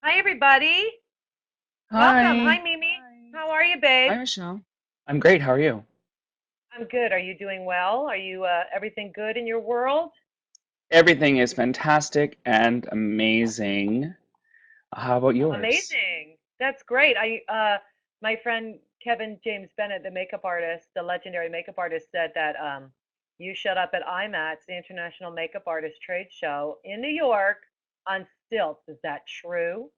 Hi, everybody. Welcome. Hi. Hi, Mimi. How are you, babe? Hi, Michelle. I'm great. How are you? I'm good. Are you doing well? Are you everything good in your world? Everything is fantastic and amazing. How about yours? Amazing. That's great. My friend Kevin James Bennett, the makeup artist, the legendary makeup artist, said that you showed up at IMATS, the International Makeup Artist Trade Show in New York, on stilts. Is that true?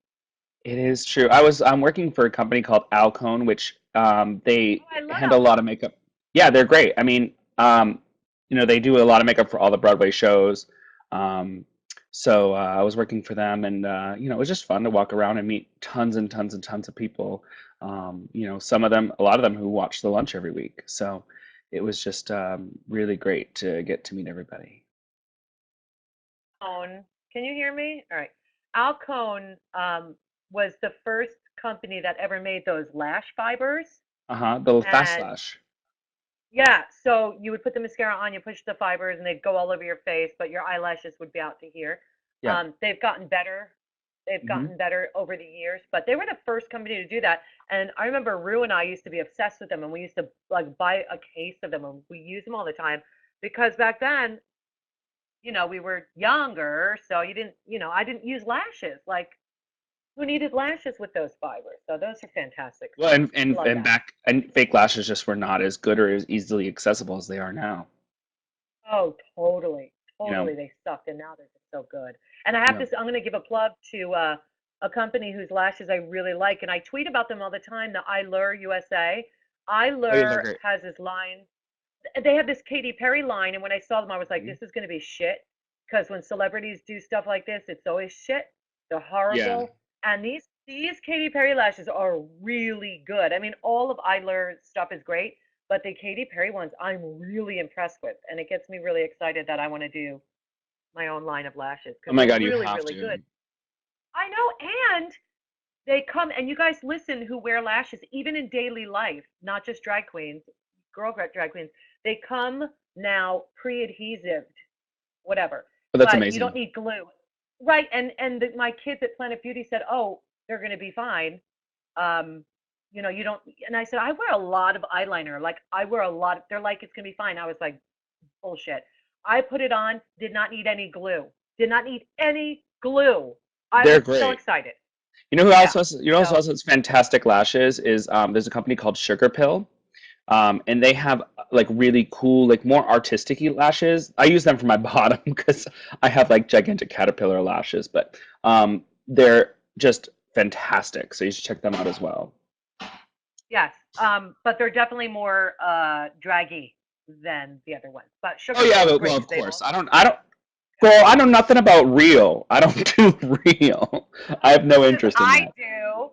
It is true. I'm working for a company called Alcone, which they Oh, I love handle a lot of Alcone. makeup. Yeah, they're great. I mean, they do a lot of makeup for all the Broadway shows. Um, so I was working for them, and it was just fun to walk around and meet tons and tons and tons of people. Some of them, a lot of them who watch the lunch every week. So it was just really great to get to meet everybody. Alcone. Can you hear me? All right. Alcone was the first company that ever made those lash fibers. Uh-huh. The fast And lash. yeah, so you would put the mascara on, you push the fibers, and they'd go all over your face, but your eyelashes would be out to here. Yeah. They've gotten better. They've Hmm. gotten better over the years, but they were the first company to do that. And I remember Rue and I used to be obsessed with them, and we used to like buy a case of them, and we use them all the time because back then we were younger, so you didn't, I didn't use lashes. Like, who needed lashes with those fibers? So those are fantastic Well, stuff. and, and Love and that. back and fake lashes just were not as good or as easily accessible as they are now. Oh, totally, You know. totally. They sucked, and now they're just so good. And I have Yeah. to, I'm going to give a plug to a company whose lashes I really like, and I tweet about them all the time. The Eylure USA. Oh yeah, they're Eylure great. has this line. They have this Katy Perry line, and when I saw them, I was like, Mhm. this is going to be shit. Because when celebrities do stuff like this, it's always shit. They're Yeah. horrible. And these Katy Perry lashes are really good. I mean, all of Eyeler's stuff is great, but the Katy Perry ones I'm really impressed with, and it gets me really excited that I want to do my own line of lashes Oh because my they're God, you really, have really good. to. I know, and they come, and you guys listen who wear lashes, even in daily life, not just drag queens, drag queens. They come now pre-adhesive, whatever, But that's but you don't amazing. need glue, right? And my kids at Planet Beauty said, "Oh, they're going to be fine." Um, you don't. And I said, "I wear a lot of eyeliner. Like I wear a lot. They're like it's going to be fine." I was like, "Bullshit." I put it on. Did not need any glue. Did not need any glue. I They're was so great. excited. Yeah. You know who So also has fantastic lashes is there's a company called Sugar Pill. And they have like really cool, like more artistic lashes. I use them for my bottom because I have like gigantic caterpillar lashes, but they're just fantastic. So you should check them out as well. yes, but they're definitely more draggy than the other ones. But Oh Sugar yeah, Pill is but well, great of because they've course. all. Girl, I know nothing about real. I don't do real. I have no Because interest in I that. do.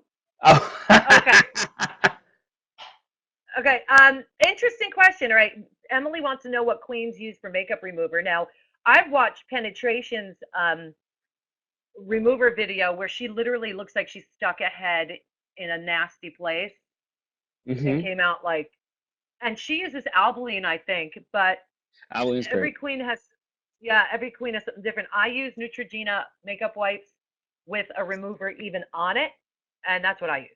Okay, Oh. okay. Interesting question. All right, Emily wants to know what queens use for makeup remover. Now, I've watched Penetration's remover video where she literally looks like she stuck a head in a nasty place and Hmm. came out like. And she uses Albolene, I think, but Abilene every great. queen has, yeah, every queen has something different. I use Neutrogena makeup wipes with a remover even on it, and that's what I use.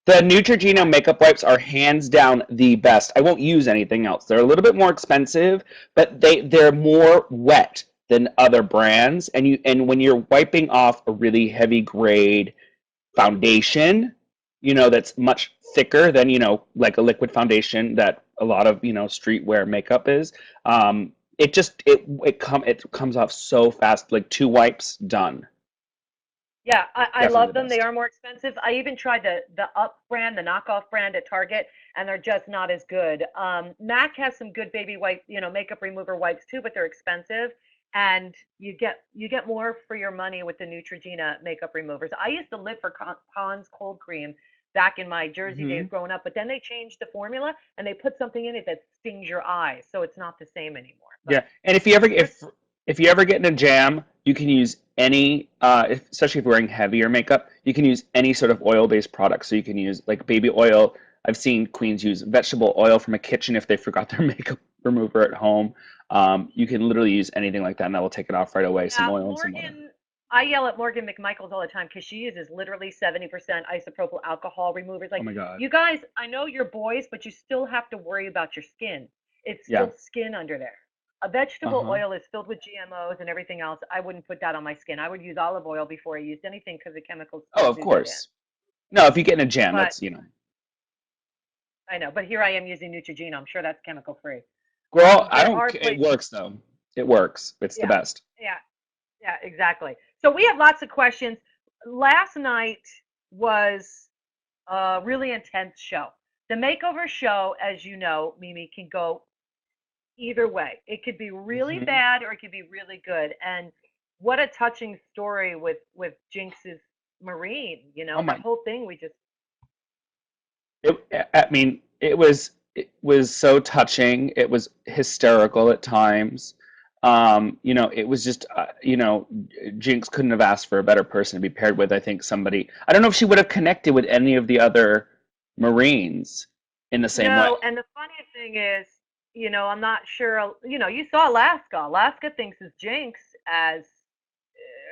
The Neutrogena But makeup wipes are hands down the best. I won't use anything else. They're a little bit more expensive, but they're more wet than other brands. And when you're wiping off a really heavy grade foundation, that's much thicker than, like a liquid foundation that a lot of, streetwear makeup is. It comes off so fast, like two wipes done. yeah, I Definitely love the them. They best. are more expensive. I even tried the Up brand, the knockoff brand at Target, and they're just not as good. MAC has some good baby wipe, makeup remover wipes too, but they're expensive. And you get more for your money with the Neutrogena makeup removers. I used to live for Pond's cold cream back in my Jersey days Hmm. growing up, but then they changed the formula and they put something in it that stings your eyes, so it's not the same anymore. Yeah, But and if you ever there's if you ever get in a jam, you can use any, especially if you're wearing heavier makeup, you can use any sort of oil-based product. So you can use like baby oil. I've seen queens use vegetable oil from a kitchen if they forgot their makeup remover at home. You can literally use anything like that, and that will take it off right away. Some Yeah, oil and some water. Morgan. I yell at Morgan McMichaels all the time because she uses literally 70% isopropyl alcohol removers. Oh Like, my God. you guys, I know you're boys, but you still have to worry about your skin. It's Yeah. still skin under there. A vegetable Uh-huh. oil is filled with GMOs and everything else. I wouldn't put that on my skin. I would use olive oil before I used anything because the chemicals Oh, still of do get in. course. No, if you get in a jam, But that's. I know, but here I am using Neutrogena. I'm sure that's chemical free. Girl, I There don't are care. It places. works though. It works. It's the Yeah, best. yeah, yeah, exactly. So we have lots of questions. Last night was a really intense show. The makeover show, as you know, Mimi, can go either way. It could be really Hmm. bad or it could be really good. And what a touching story with Jinx's Marine. You Oh know, that my. whole thing. We just I mean, it was so touching. It was hysterical at times. It was just, Jinx couldn't have asked for a better person to be paired with. I think somebody. I don't know if she would have connected with any of the other Marines in the same way. no. And the funny thing is, I'm not sure. You saw Alaska. Alaska thinks of Jinx as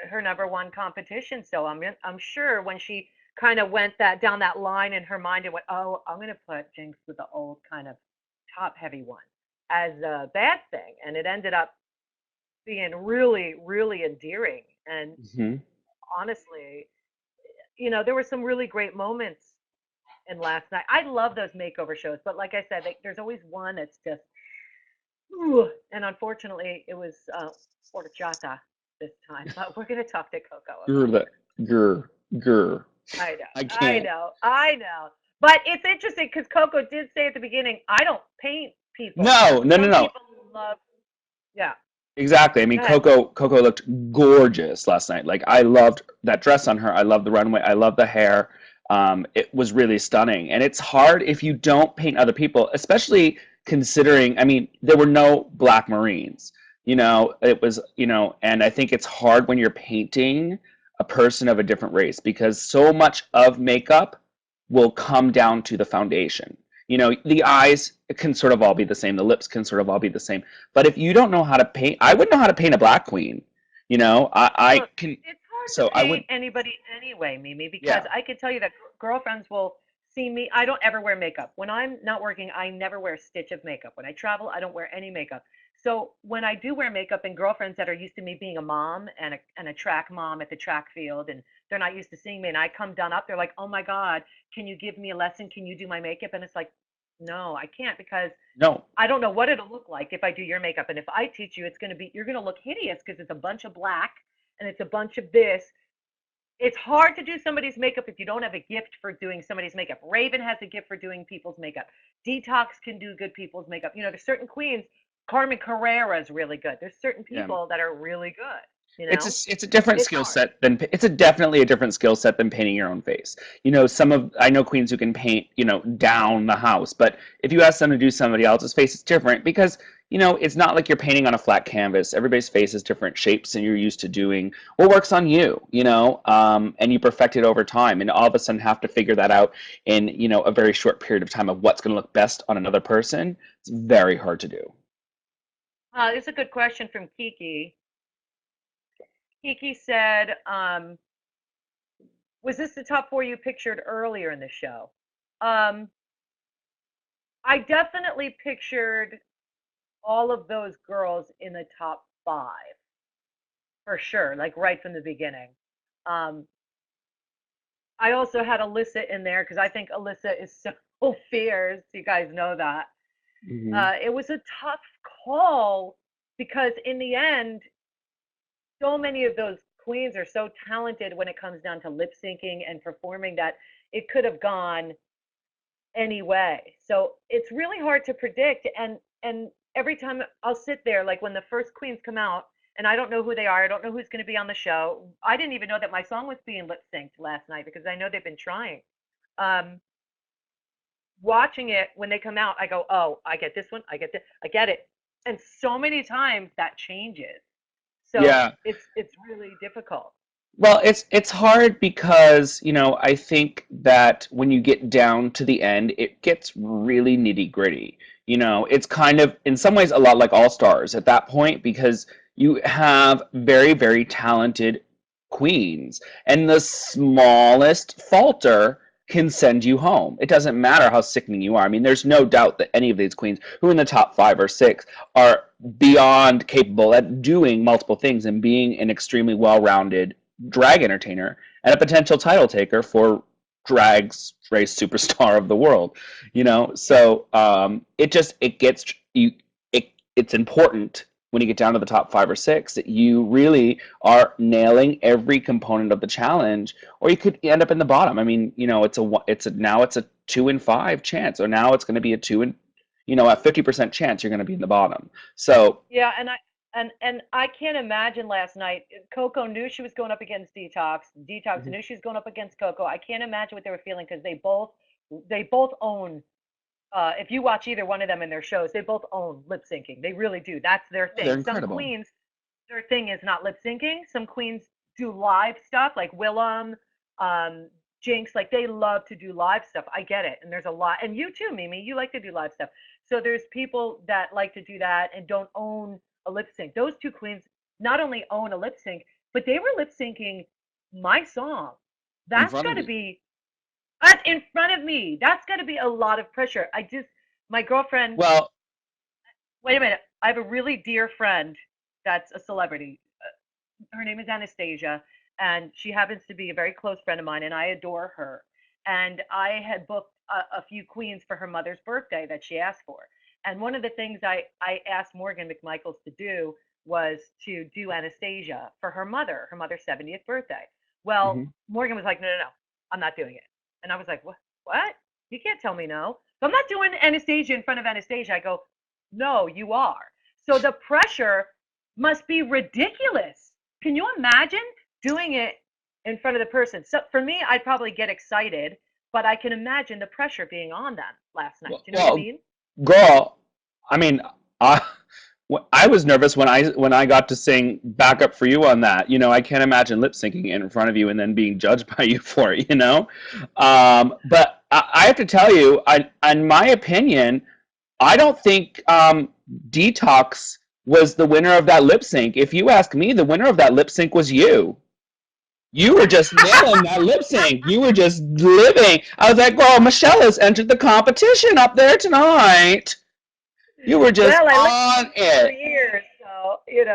her number one competition. So I'm sure when she kind of went that down that line in her mind and went, oh, I'm going to put Jinx with the old kind of top heavy one as a bad thing, and it ended up being really, really endearing. And Hmm. honestly, there were some really great moments in last night. I love those makeover shows, but like I said, there's always one that's just, ooh, and unfortunately, it was horchata this time. But we're going to talk to Coco Grr, about that her. grr, grr. I know, I I can't. know, I know. But it's interesting because Coco did say at the beginning, I don't paint people. No, no, no, Some no. people love, yeah. Exactly. I mean, Go ahead. Coco looked gorgeous last night. Like I loved that dress on her. I love the runway. I love the hair. It was really stunning. And it's hard if you don't paint other people, especially considering, I mean, there were no black Marines. It was, and I think it's hard when you're painting a person of a different race because so much of makeup will come down to the foundation. The eyes can sort of all be the same, the lips can sort of all be the same. But if you don't know how to paint, I wouldn't know how to paint a black queen. I Look, can, it's hard so to I would, paint anybody anyway, Mimi, because yeah. I can tell you that girlfriends will see me. I don't ever wear makeup. When I'm not working, I never wear a stitch of makeup. When I travel, I don't wear any makeup. So when I do wear makeup, and girlfriends that are used to me being a mom and a track mom at the track field, and they're not used to seeing me, and I come done up, they're like, "Oh my God, can you give me a lesson? Can you do my makeup?" And it's like, no, I can't because No, I don't know what it'll look like if I do your makeup. And if I teach you, you're going to look hideous because it's a bunch of black and it's a bunch of this. It's hard to do somebody's makeup if you don't have a gift for doing somebody's makeup. Raven has a gift for doing people's makeup. Detox can do good people's makeup. There's certain queens. Carmen Carrera is really good. There's certain yeah. people that are really good. It's a different It's skill hard. set than it's a definitely a different skill set than painting your own face. I know queens who can paint, down the house, but if you ask them to do somebody else's face, it's different because, it's not like you're painting on a flat canvas. Everybody's face is different shapes and you're used to doing what works on you, and you perfect it over time and all of a sudden have to figure that out in, a very short period of time of what's going to look best on another person. It's very hard to do. It's a good question from Kiki. Kiki said, was this the top four you pictured earlier in the show? Um, I definitely pictured all of those girls in the top five for sure, like right from the beginning. Um, I also had Alyssa in there because I think Alyssa is so fierce. You guys know that. Hmm. It was a tough call because in the end, so many of those queens are so talented when it comes down to lip syncing and performing that it could have gone anyway. So it's really hard to predict. And every time I'll sit there, like when the first queens come out, and I don't know who they are, I don't know who's going to be on the show. I didn't even know that my song was being lip synced last night because I know they've been trying. Um, Watching it when they come out, I go, oh, I get this one, I get this, I get it. And so many times that changes. So Yeah. it's really difficult. Well, it's hard because, I think that when you get down to the end, it gets really nitty-gritty. It's kind of in some ways a lot like All Stars at that point because you have very, very talented queens, and the smallest falter can send you home. It doesn't matter how sickening you are. I mean, there's no doubt that any of these queens who are in the top 5 or 6 are beyond capable at doing multiple things and being an extremely well-rounded drag entertainer and a potential title taker for drag's race superstar of the world. Yep. So it gets you. It's important when you get down to the top 5 or 6 that you really are nailing every component of the challenge, or you could end up in the bottom. I mean, now it's a 2 in 5 chance, or now it's going to be a a 50% chance you're going to be in the bottom. So Yeah, and I can't imagine last night. Coco knew she was going up against Detox. Detox Mhm. knew she was going up against Coco. I can't imagine what they were feeling because they both own. If you watch either one of them in their shows, they both own lip syncing. They really do. That's their Oh, they're thing. Some incredible. queens, their thing is not lip syncing. Some queens do live stuff like Willem, um, Jinx, like they love to do live stuff. I get it. And there's a lot, and you too, Mimi, you like to do live stuff. So there's people that like to do that and don't own a lip sync. Those two queens not only own a lip sync, but they were lip syncing my song. In That's front got of to you. be that's in front of me. That's got to be a lot of pressure. My girlfriend, Well, wait a minute. I have a really dear friend that's a celebrity. Her name is Anastasia, and she happens to be a very close friend of mine, and I adore her. And I had booked a few queens for her mother's birthday that she asked for. And one of the things I asked Morgan McMichaels to do was to do Anastasia for her mother's 70th birthday. Well, mhm. Morgan was like, no, no, no, I'm not doing it. And I was like, what? What? You can't tell me no. So I'm not doing Anastasia in front of Anastasia. I go, no, you are. So the pressure must be ridiculous. Can you imagine doing it in front of the person? So for me, I'd probably get excited, but I can imagine the pressure being on them last night. Well, Do you know what I well, mean? girl, I mean, I I was nervous when I got to sing backup for you on that. I can't imagine lip syncing in front of you and then being judged by you for it. But I have to tell you, in my opinion, I don't think Detox was the winner of that lip sync. If you ask me, the winner of that lip sync was you. You were just nailing that lip sync. You were just living. I was like, well, Michelle has entered the competition up there tonight. You were just Well, I lived on for it. years, so it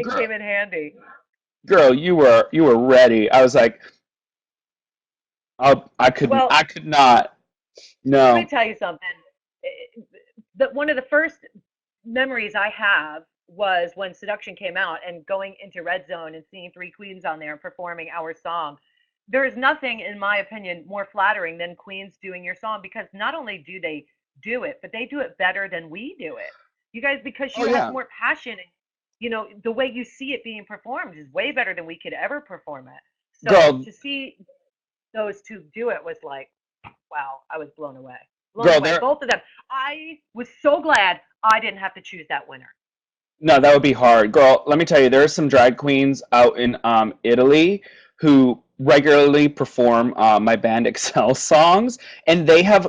Girl, came in handy. girl, you were ready. I was like, oh, Well, I could not. let me No. tell you something. One of the first memories I have was when Seduction came out and going into Red Zone and seeing three queens on there performing our song. There is nothing, in my opinion, more flattering than queens doing your song because not only do they do it, but they do it better than we do it. You guys, because Oh you have yeah. more passion and the way you see it being performed is way better than we could ever perform it. So Girl, to see those two do it was like, wow, I was blown away. Blown girl, away. there. Both of them. I was so glad I didn't have to choose that winner. No, that would be hard. Girl, let me tell you, there are some drag queens out in Italy who regularly perform my band Excel songs, and they have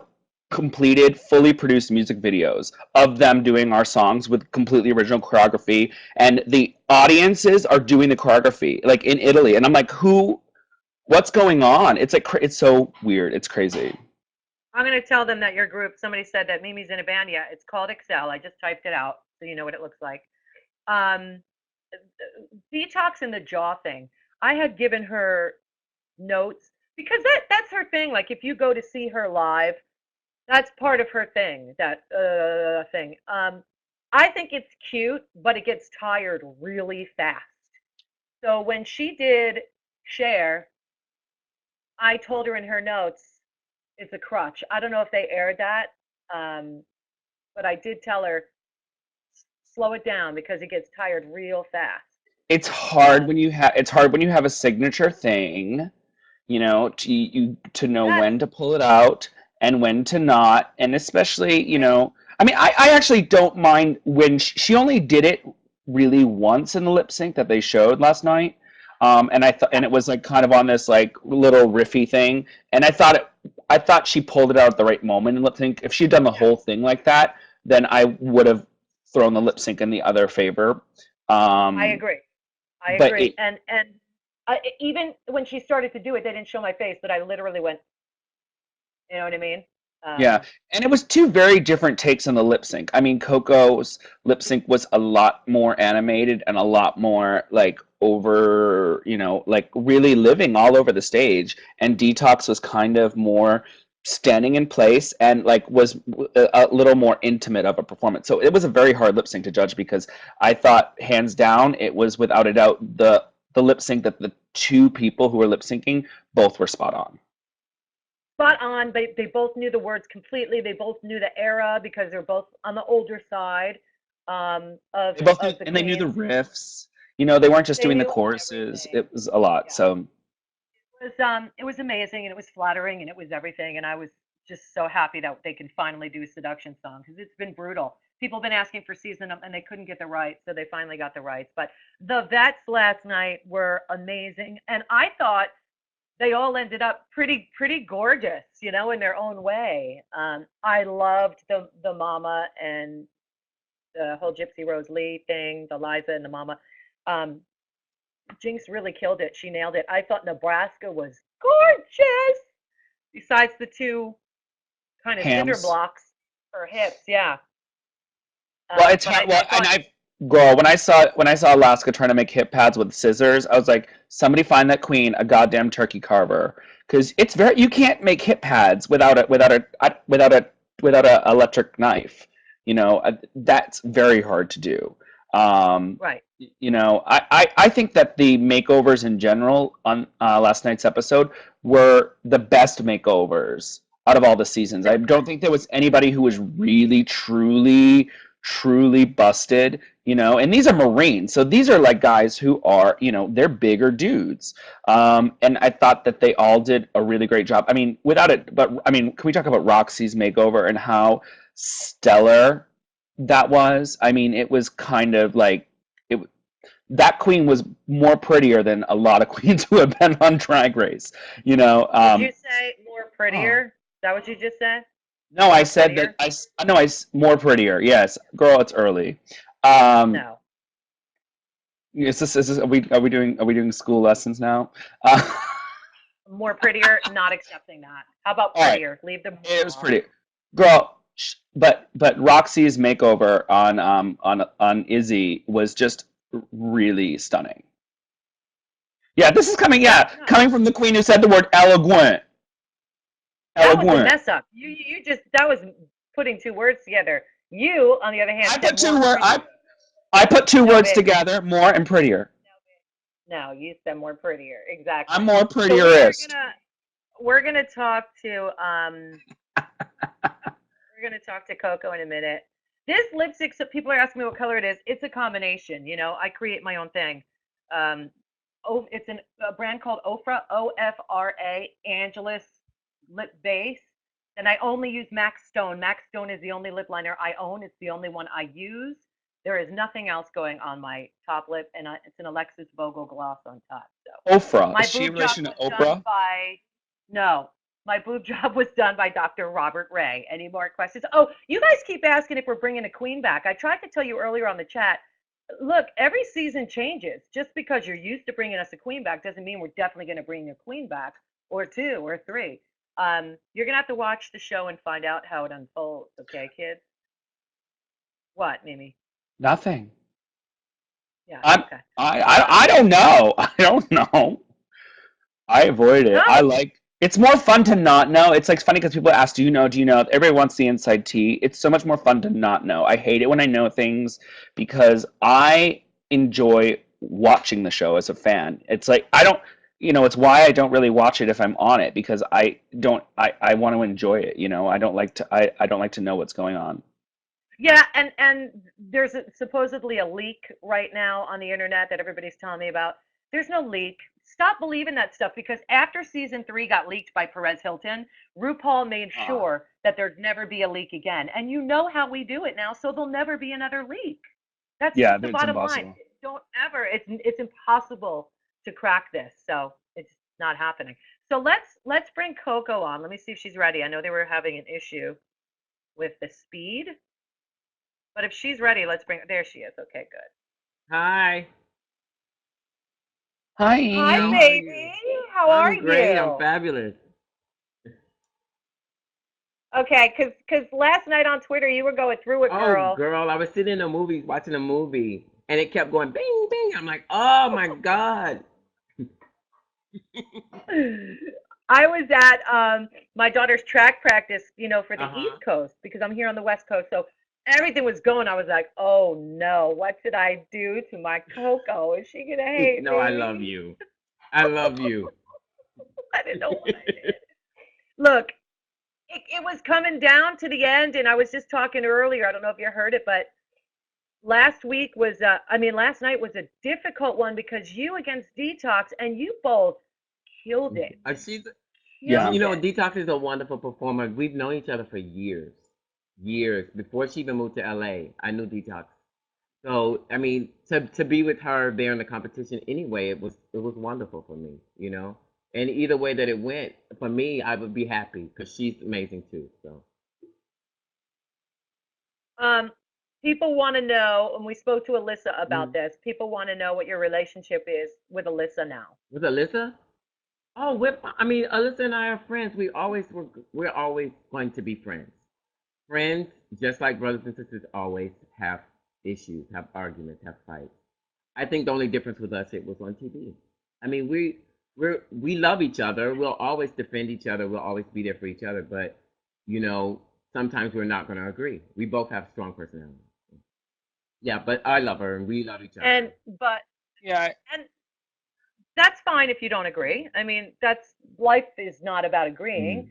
completed fully produced music videos of them doing our songs with completely original choreography, and the audiences are doing the choreography, like in Italy. And I'm like, what's going on? It's like, it's so weird. It's crazy. I'm going to tell them that your group, somebody said that Mimi's in a band. Yeah, it's called Excel. I just typed it out so you know what it looks like. Um, Detox and the jaw thing. I had given her notes because that's her thing. Like if you go to see her live, that's part of her thing. That thing. I think it's cute, but it gets tired really fast. So when she did share, I told her in her notes it's a crutch. I don't know if they aired that, um, but I did tell her slow it down because it gets tired real fast. Um, It's hard when you have a signature thing, to know yes, when to pull it out and when to not, and especially, I I mean, I actually don't mind when she only did it really once in the lip sync that they showed last night. And yeah, it was like kind of on this like little riffy thing, and I thought she pulled it out at the right moment in lip sync. If she'd done the whole yes, thing like that, then I would have thrown the lip sync in the other favor. I Um, agree. I but agree. it, And Even when she started to do it, they didn't show my face, but I literally went, you know what I mean? Yeah, Um, and it was two very different takes on the lip sync. I mean, Coco's lip sync was a lot more animated and a lot more like over, like really living all over the stage. And Detox was kind of more standing in place and like was a little more intimate of a performance. So it was a very hard lip sync to judge because I thought hands down it was without a doubt the lip sync that the two people who were lip syncing both were spot on. spot on. They both knew the words completely. They both knew the era because they're both on the older side They both knew, of the and they knew the queens. riffs. They weren't just They doing the knew choruses. everything. It was a lot. Yeah. So, It was amazing and it was flattering and it was everything and I was just so happy that they can finally do a seduction song because it's been brutal. People have been asking for season and they couldn't get the rights, so they finally got the rights. But the vets last night were amazing, and I thought they all ended up pretty gorgeous, in their own way. I loved the mama and the whole Gypsy Rose Lee thing, the Liza and the mama. Um, Jinx really killed it. She nailed it. I thought Nebraska was gorgeous. Besides the two kind of cinder hams. blocks for hips, yeah. Well, it's But hard. I Well, and thought girl, when I saw Alaska trying to make hip pads with scissors, I was like, somebody find that queen a goddamn turkey carver, because it's very you can't make hip pads without a electric knife. That's very hard to do. right. I think that the makeovers in general on last night's episode were the best makeovers out of all the seasons. I don't think there was anybody who was really, truly, truly busted. And these are Marines, so these are like guys who are, they're bigger dudes. And I thought that they all did a really great job. I mean, without it, but I mean, can we talk about Roxy's makeover and how stellar that was? I mean, it was kind of like it that queen was more prettier than a lot of queens who have been on Drag Race. You know, Did um, you say more oh, prettier? Is that what you just said? no, I More said that prettier? no, more prettier. Yes, girl, it's early. Um, No. are we doing school lessons now? Uh, More prettier, not accepting that. How about all right, prettier? Leave the it more was off. pretty, girl. But Roxy's makeover on Izzy was just really stunning. Yeah, this is coming. Yeah, Yeah, no. coming from the queen who said the word eloquent. That was a Eloquent. mess up. You just that was putting two words together. You, on the other hand, I said put two more word. prettier. I put two No, words baby. together, more and prettier. No, you said more prettier. I'm Exactly. more So we're prettier-ist. gonna talk to we're gonna talk to Coco in a minute. This lipstick, so people are asking me what color it is. It's a combination. I create my own thing. Um, it's a brand called Ofra, Ofra, Angelus Lip Base. And I only use Max Stone. Max Stone is the only lip liner I own. It's the only one I use. There is nothing else going on my top lip, and it's an Alexis Vogel gloss on top. So Ofra. Is my she in boob job relation to was done Oprah? by no. My boob job was done by Dr. Robert Ray. Any more questions? Oh, you guys keep asking if we're bringing a queen back. I tried to tell you earlier on the chat. Look, every season changes. Just because you're used to bringing us a queen back doesn't mean we're definitely going to bring a queen back or two or three. You're going to have to watch the show and find out how it unfolds. Okay, kids? What, Mimi? Nothing. Yeah, I'm. okay. I don't know. I don't know. I avoid it. I No, like. It's more fun to not know. It's like funny because people ask, "Do you know? Do you know?" Everybody wants the inside tea. It's so much more fun to not know. I hate it when I know things because I enjoy watching the show as a fan. It's like I don't. It's why I don't really watch it if I'm on it because I don't. I want to enjoy it. I don't like to. I don't like to know what's going on. yeah, and there's supposedly a leak right now on the internet that everybody's telling me about. There's no leak. Stop believing that stuff because after season three got leaked by Perez Hilton, RuPaul made Ah. sure that there'd never be a leak again. And you know how we do it now, so there'll never be another leak. That's Yeah, just the it's bottom line. impossible. Don't ever. It's impossible to crack this. So it's not happening. So let's bring Coco on. Let me see if she's ready. I know they were having an issue with the speed. But if she's ready, let's bring. There she is. Okay, good. Hi. Hi, Hi. How are baby. you? How are I'm great. I'm you? fabulous. Okay, cause last night on Twitter you were going through it, Oh, girl. girl, I was sitting in a movie, watching a movie, and it kept going bing, bing. I'm like, oh my God. I was at my daughter's track practice, for the East Uh-huh. Coast because I'm here on the West Coast. So everything was going. I was like, oh no, what did I do to my Coco? Is she gonna hate No, I love me? you. I love you. I didn't know what I did. Look, it was coming down to the end, and I was just talking earlier. I don't know if you heard it, but last night was a difficult one because you against Detox, and you both killed it. She's, Yeah. Killed it. Detox is a wonderful performer. We've known each other for years, years before she even moved to LA. I knew Detox. So I mean, to be with her there in the competition anyway, it was wonderful for me, you know. And either way that it went, for me, I would be happy because she's amazing too. So Um, People want to know, and we spoke to Alyssa about mm. this. People want to know what your relationship is with Alyssa now. With Alyssa, oh, I mean, Alyssa and I are friends. We're always going to be friends. Friends, just like brothers and sisters, always have issues, have arguments, have fights. I think the only difference with us it was on TV. I mean, we love each other. We'll always defend each other. We'll always be there for each other. But you know, sometimes we're not going to agree. We both have strong personalities. Yeah, but I love her and we love each And other. but Yeah. and that's fine if you don't agree. I mean, that's life is not about agreeing,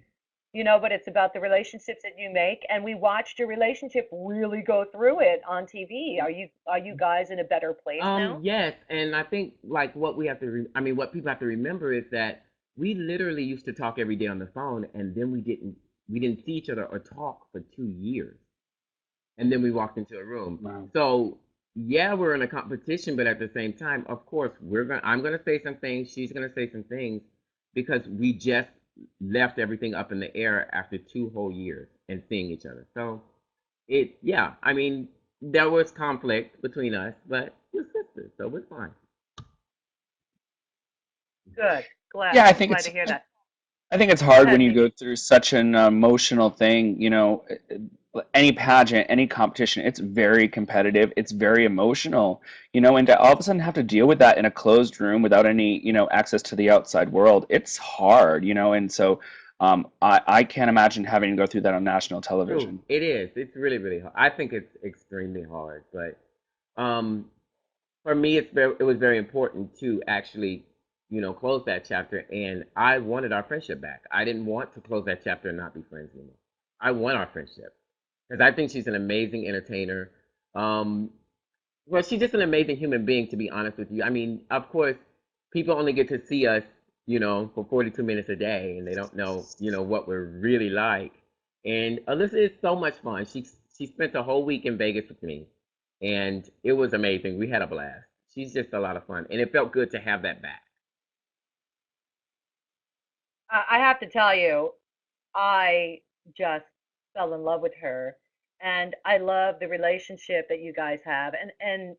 Mm. but it's about the relationships that you make. And we watched your relationship really go through it on TV. Are you guys in a better place now? Yes, and I think like what we have to, I mean, what people have to remember is that we literally used to talk every day on the phone, and then we didn't see each other or talk for 2 years, and then we walked into a room. Wow. So yeah, we're in a competition, but at the same time, of course, I'm gonna say some things, she's gonna say some things, because we just left everything up in the air after 2 whole years and seeing each other. So yeah, I mean, there was conflict between us, but we're sisters, so we're fine. Good. Yeah, Glad. I think Glad it's to hear that. I think it's Go hard when ahead, you Nikki. go through such an emotional thing, any pageant, any competition, it's very competitive, it's very emotional, and to all of a sudden have to deal with that in a closed room without any, access to the outside world, it's hard, and so I can't imagine having to go through that on national True, television. it is. It's really, really hard. I think it's extremely hard, but um, for me, it was very important to actually, close that chapter. And I wanted our friendship back. I didn't want to close that chapter and not be friends anymore. I want our friendship because I think she's an amazing entertainer. Um, well, she's just an amazing human being, to be honest with you. I mean, of course, people only get to see us, for 42 minutes a day, and they don't know, what we're really like. And Alyssa is so much fun. She spent the whole week in Vegas with me, and it was amazing. We had a blast. She's just a lot of fun, and it felt good to have that back. I have to tell you, I just fell in love with her, and I love the relationship that you guys have. And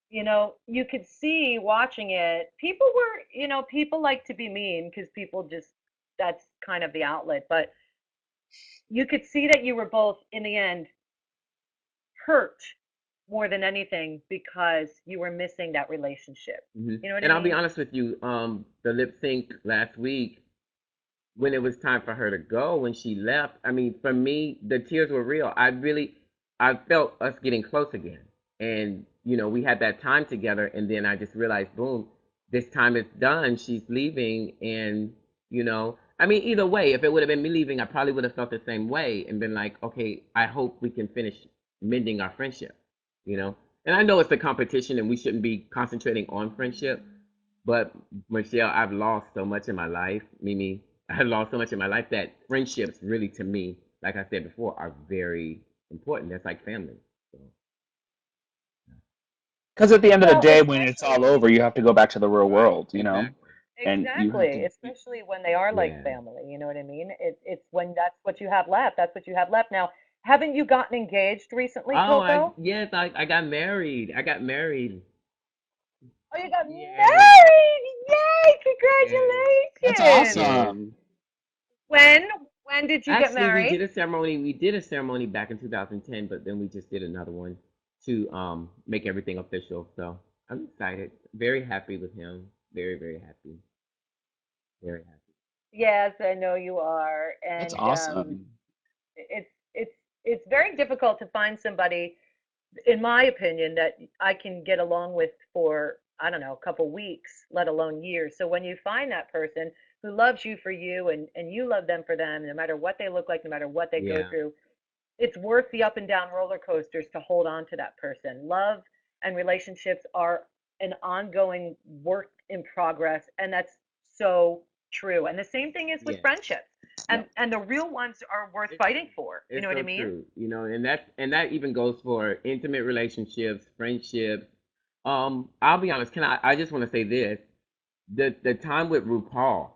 you could see watching it. People were, people like to be mean because people just that's kind of the outlet. But you could see that you were both in the end hurt more than anything because you were missing that relationship. You know what I And I'll be mean? honest with you, the lip sync last week, when it was time for her to go, when she left, I mean, for me, the tears were real. I felt us getting close again. And, we had that time together. And then I just realized, boom, this time it's done. She's leaving. And, I mean, either way, if it would have been me leaving, I probably would have felt the same way and been like, okay, I hope we can finish mending our friendship, you know? And I know it's a competition and we shouldn't be concentrating on friendship, but Michelle, I've lost so much in my life. Mimi, I lost so much in my life that friendships really, to me, like I said before, are very important. That's like family. So, Because at the end of the Well, day, when it's all especially over, you have to go back to the real right, world, exactly. and you have exactly, to. especially when they are like Yeah. family, you know what I mean? It's when that's what you have left. That's what you have left. Now, haven't you gotten engaged recently, Oh, Coco? I got married. I got married. Oh, you got Yes, married! Yay! yes, That's Congratulations! yes. awesome. When? When did you get Actually, we did married? a ceremony. We did a ceremony back in 2010, but then we just did another one to make everything official. So I'm excited. Very happy with him. Very, very happy. Very happy. Yes, I know you are, That's and awesome. it's it's very difficult to find somebody, in my opinion, that I can get along with for, I don't know, a couple weeks, let alone years. So when you find that person who loves you for you and you love them for them, no matter what they look like, no matter what they go Yeah. through, it's worth the up and down roller coasters to hold on to that person. Love and relationships are an ongoing work in progress, and that's so true. And the same thing is with Yes. friendships. Yep. And the real ones are worth It's fighting true. for. You know It's what I so mean? true. And that even goes for intimate relationships, friendships. I'll be honest. Can I just want to say this. The time with RuPaul.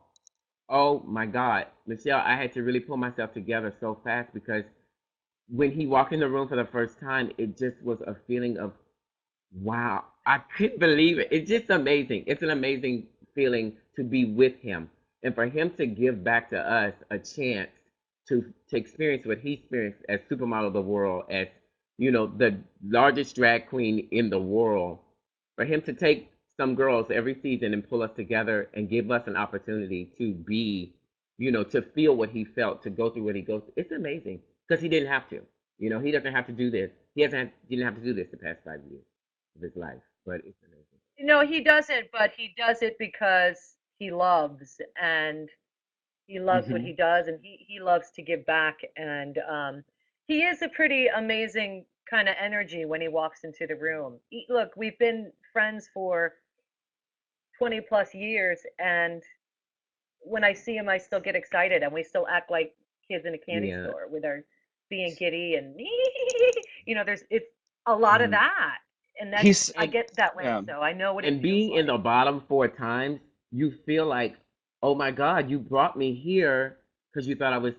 Oh my God, Michelle, I had to really pull myself together so fast because when he walked in the room for the first time, it just was a feeling of wow. I couldn't believe it. It's just amazing. It's an amazing feeling to be with him and for him to give back to us a chance to experience what he experienced as supermodel of the world, as the largest drag queen in the world. For him to take some girls every season and pull us together and give us an opportunity to be, to feel what he felt, to go through what he goes through. It's amazing because he didn't have to. He doesn't have to do this. Didn't have to do this the past 5 years of his life, but it's amazing. No, he doesn't, but he does it because he loves, and he loves what Hmm. he does, and he loves to give back, and he is a pretty amazing kind of energy when he walks into the room. Look, we've been friends for 20 plus years, and when I see him, I still get excited, and we still act like kids in a candy Yeah. store with our being giddy and there's it's a lot of And that, and that's He's I and get that way, yeah. so I know what it and feels being in like. the bottom 4 times, you feel like, oh my God, you brought me here because you thought I was,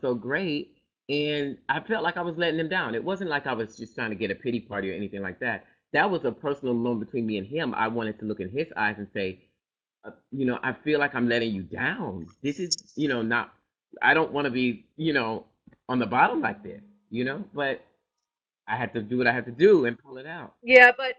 so great. And I felt like I was letting him down. It wasn't like I was just trying to get a pity party or anything like that. That was a personal moment between me and him. I wanted to look in his eyes and say, I feel like I'm letting you down. This is, not, I don't want to be, on the bottom like this, but I had to do what I had to do and pull it out. Yeah, but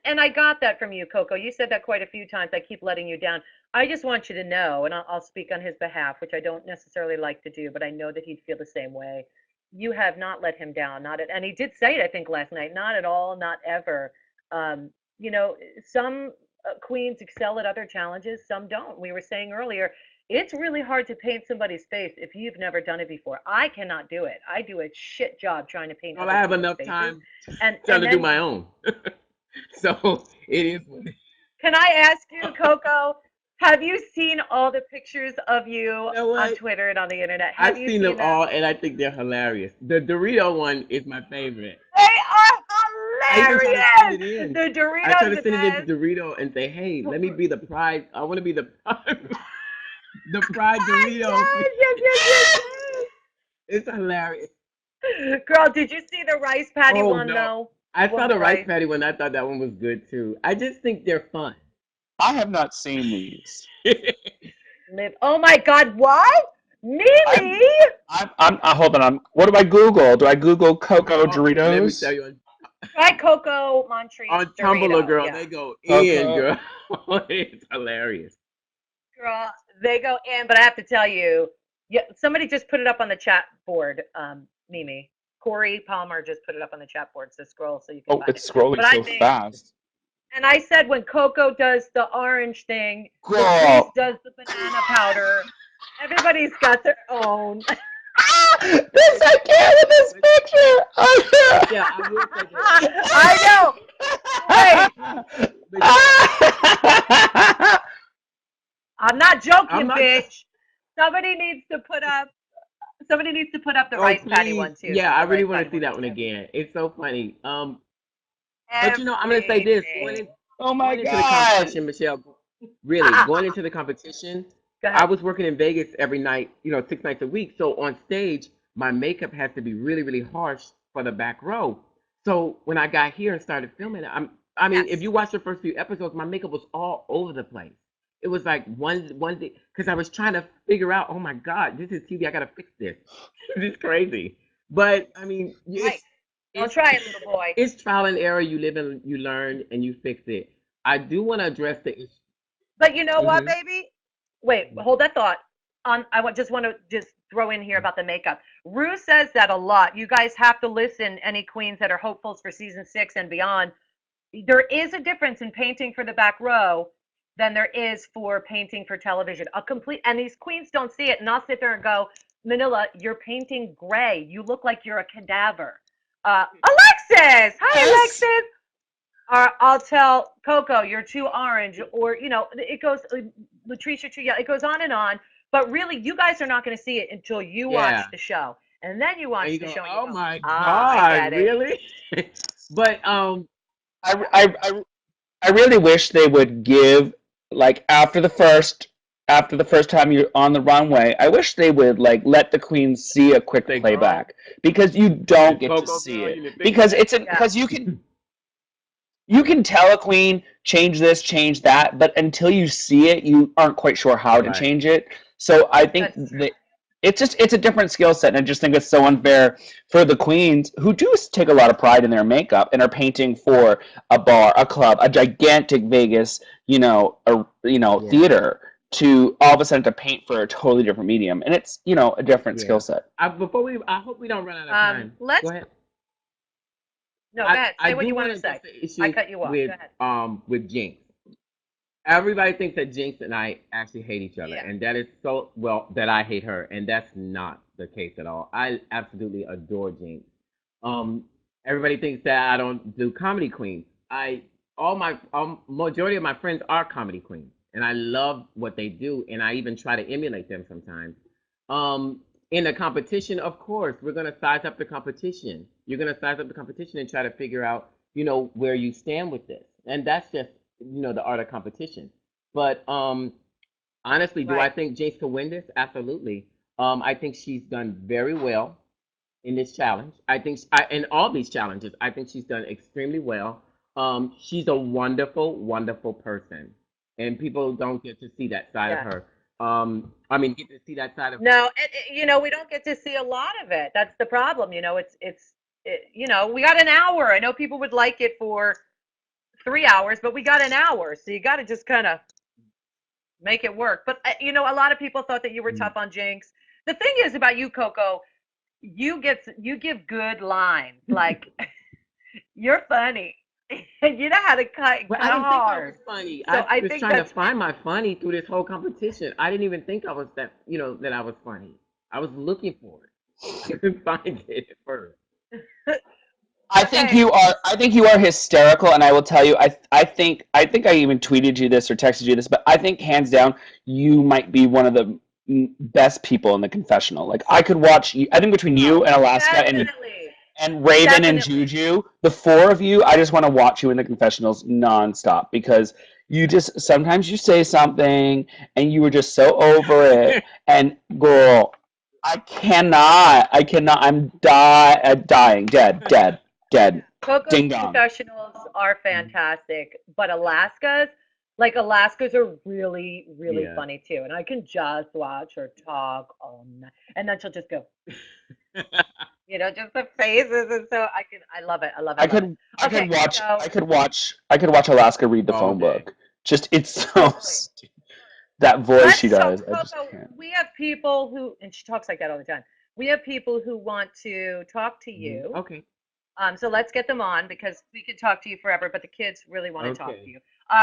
and I got that from you, Coco. You said that quite a few times. I keep letting you down. I just want you to know, and I'll speak on his behalf, which I don't necessarily like to do, but I know that he'd feel the same way. You have not let him down, not at, and he did say it, I think, last night. Not at all, not ever. Um, you know, some queens excel at other challenges, some don't. We were saying earlier, it's really hard to paint somebody's face if you've never done it before. I cannot do it. I do a shit job trying to paint Well, I other have people's enough faces, time trying and to do then my own. So it is what it can I ask you, Coco, have you seen all the pictures of you You know on what? Twitter and on the internet? Have I've you seen them seen them? all and I think they're hilarious. The Dorito one is my favorite. They are I even try to send hilarious. it in. The I try to Doritos send it into has Dorito and say, hey, let me be the pride. I want to be the the fried Doritos. yes, yes, yes, yes, It's hilarious. yes. Girl, did you see the rice patty Oh one no. though? The I one saw with the the rice rice. patty one. I thought that one was good too. I just think they're fun. I have not seen these. Live. Oh my God, what? I Mimi? hold on. What do I Google? Do I Google Cocoa Oh, let me tell Doritos? you, Try Coco Montrese on Tumblr, Dorito. girl, Yeah. they go in, Cocoa. girl. It's hilarious. Girl, they go in, but I have to tell you, yeah, somebody just put it up on the chat board, Mimi. Corey Palmer just put it up on the chat board, so scroll so you can Oh, find it. it's scrolling But I so think, fast. and I said when Coco does the orange thing, Latrice Girl. does the banana powder. Everybody's got their own. Ah, this I can't with this But picture. Michelle, I will say this. I know. Wait, Michelle, I'm not I'm joking, not. bitch. Somebody nees to put up. Somebody needs to put up the Oh, rice patty please. one too, Yeah, because I the really rice want patty to see one that is one everything. again. It's so funny. But I'm gonna say this. Everything. Oh my Going into the god. competition, Michelle. Really, going into the competition, Go I ahead. was working in Vegas every night. 6 nights a week. So on stage, my makeup has to be really, really harsh for the back row. So when I got here and started filming, I mean, if Yes. you watch the first few episodes, my makeup was all over the place. It was like one thing because I was trying to figure out. Oh my God, this is TV. I gotta fix this. This is crazy. But I mean, Right. Don't it's try it, little boy. it's trial and error. You live and you learn and you fix it. I do want to address the issue. But you know what, Hmm. baby? Wait, hold that thought. Just want to just throw in here about the makeup. Rue says that a lot. You guys have to listen. Any queens that are hopefuls for season 6 and beyond, there is a difference in painting for the back row than there is for painting for television. A complete, and these queens don't see it. And I'll sit there and go, Manila, you're painting gray. You look like you're a cadaver. Alexis, hi, Yes. Alexis. Or I'll tell Coco, you're too orange, or it goes. Latrice, you're too young. It goes on and on. But really, you guys are not going to see it until you watch Yeah, the show, and then you and watch you the go, show and you oh go, my ah, I God, get it. really? But I, I, I, I really wish they would give, like, after the first time you're on the runway, I wish they would like let the queen see a quick say, girl, playback because you Miss don't get to Coco, see girl, it you didn't think of because that. Yeah, you can tell a queen change this, change that, but until you see it, you aren't quite sure how to Right. change it. So I think that's true. that it's a different skill set, and I just think it's so unfair for the queens who do take a lot of pride in their makeup and are painting for a bar, a club, a gigantic Vegas, Yeah. theater to all of a sudden to paint for a totally different medium, and it's a different skill Yeah. set. I hope we don't run out of time. Go Let's ahead. no, go ahead. I Say what do you want wanted to to address say. the I issue cut you off. Go ahead. with Jinx. Everybody thinks that Jinx and I actually hate each other, Yeah. and that is so well that I hate her, and that's not the case at all. I absolutely adore Jinx. Um, Everybody thinks that I don't do comedy queens. I all my majority of my friends are comedy queens, and I love what they do, and I even try to emulate them sometimes. Um, in the competition, of course, we're gonna size up the competition. You're gonna size up the competition and try to figure out, where you stand with this, and that's just the art of competition. But honestly, do I Right. think Jace can win this? Absolutely. I think she's done very well in this challenge. I think in all these challenges, I think she's done extremely well. She's a wonderful, wonderful person, and people don't get to see that side of Yeah. her. I mean, get to see that side of. No, we don't get to see a lot of it. That's the problem. We got an hour. I know people would like it for 3 hours, but we got an hour, so you got to just kind of make it work. But a lot of people thought that you were Mm. tough on Jinx. The thing is about you, Coco, you give good lines. Like you're funny, and you know how to cut But I cut didn't think I was hard. funny. So I I was think trying to that's find my funny through this whole competition. I didn't even think I was that I was funny. I was looking for it. I couldn't find it at first. I think okay. you are. I think you are hysterical, and I will tell you. I think I even tweeted you this or texted you this, but I think hands down you might be one of the best people in the confessional. Like I could watch you. I think between you Oh, and Alaska definitely, and Raven and definitely. Juju, the four of you, I just want to watch you in the confessionals nonstop because you just sometimes you say something and you were just so over it. And girl, I cannot. Dying, dead, dead, dead, Coco's ding dong. confessionals are fantastic, but Alaska's are really, really Yeah. funny too. And I can just watch her talk all night, and then she'll just go, just the faces, and so I love it, I love it, I love it. could, I could Okay, watch, so I could watch Alaska read the All phone day. book. Just it's so totally. that voice she Let's talk, does. I just Coco. can't. We have people who, and she talks like that all the time. We have people who want to talk to Mhm. you. Okay. So let's get them on because we could talk to you forever, but the kids really want to talk to Okay. you.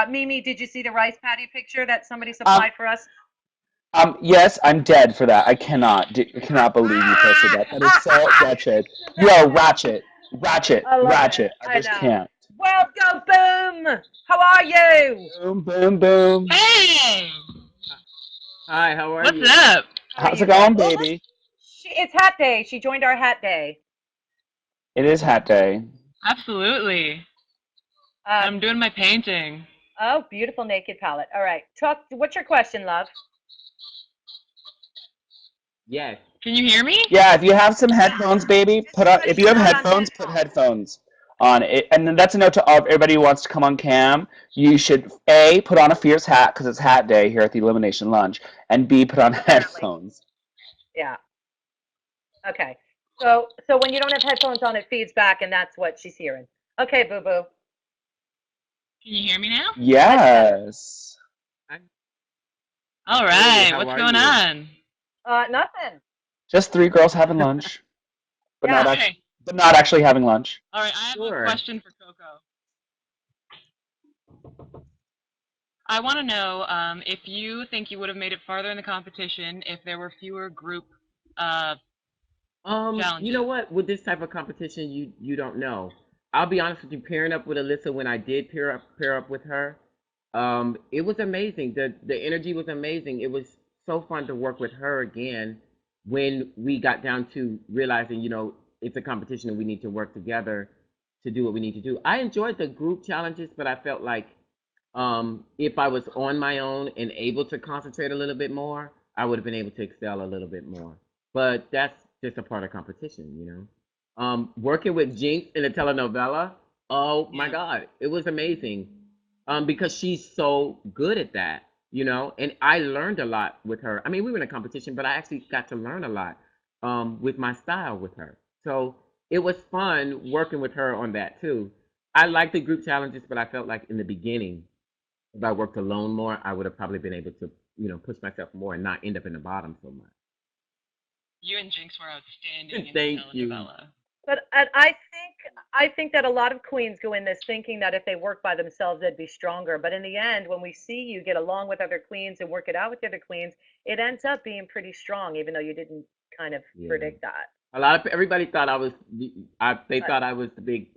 Mimi, did you see the rice patty picture that somebody Um, supplied for us? yes, I'm dead for that. I cannot believe you posted that. That is so wretched. You are ratchet, ratchet, I love it. ratchet. I I just know. can't. Well, go boom. How are you? Boom, boom, boom. Hey, Hi. How are what's you? up? How are How's you it doing? going, Well, baby? it's hat day. She joined our hat day. It is hat day. Absolutely. Um, I'm doing my painting. oh, beautiful naked palette. All right. Talk. What's your question, love? Yes. Can you hear me? Yeah, if you have some headphones, baby, Just put on. because If you you're have not on headphones, put headphones. headphones. on it. And then that's a note to all everybody who wants to come on cam. You should A, put on a fierce hat because it's hat day here at the Elimination Lunch, and B, put on Apparently. headphones. Yeah. Okay. So when you don't have headphones on, it feeds back, and that's what she's hearing. Okay, boo boo. Can you hear me now? Yes. All Hey, right. how What's are going you? on? Nothing. Just three girls having lunch, but Yeah. not actually having lunch. All right. I have Sure. a question for Coco. I want to know if you think you would have made it farther in the competition if there were fewer group challenges. You know what? With this type of competition, you don't know. I'll be honest with you. Pairing up with Alyssa when I did pair up with her, it was amazing. The energy was amazing. It was so fun to work with her again when we got down to realizing, it's a competition and we need to work together to do what we need to do. I enjoyed the group challenges, but I felt like if I was on my own and able to concentrate a little bit more, I would have been able to excel a little bit more. But that's just a part of competition. Working with Jinx in a telenovela, oh my Yeah. God, it was amazing. Because she's so good at that, and I learned a lot with her. I mean, we were in a competition, but I actually got to learn a lot with my style with her. So it was fun working with her on that too. I like the group challenges, but I felt like in the beginning, if I worked alone more, I would have probably been able to, push myself more and not end up in the bottom so much. You and Jinx were outstanding in Thank the you. telenovela. But I think that a lot of queens go in this thinking that if they work by themselves, they'd be stronger. But in the end, when we see you get along with other queens and work it out with the other queens, it ends up being pretty strong, even though you didn't kind of Yeah. predict that. Everybody thought I was, they But thought I was the big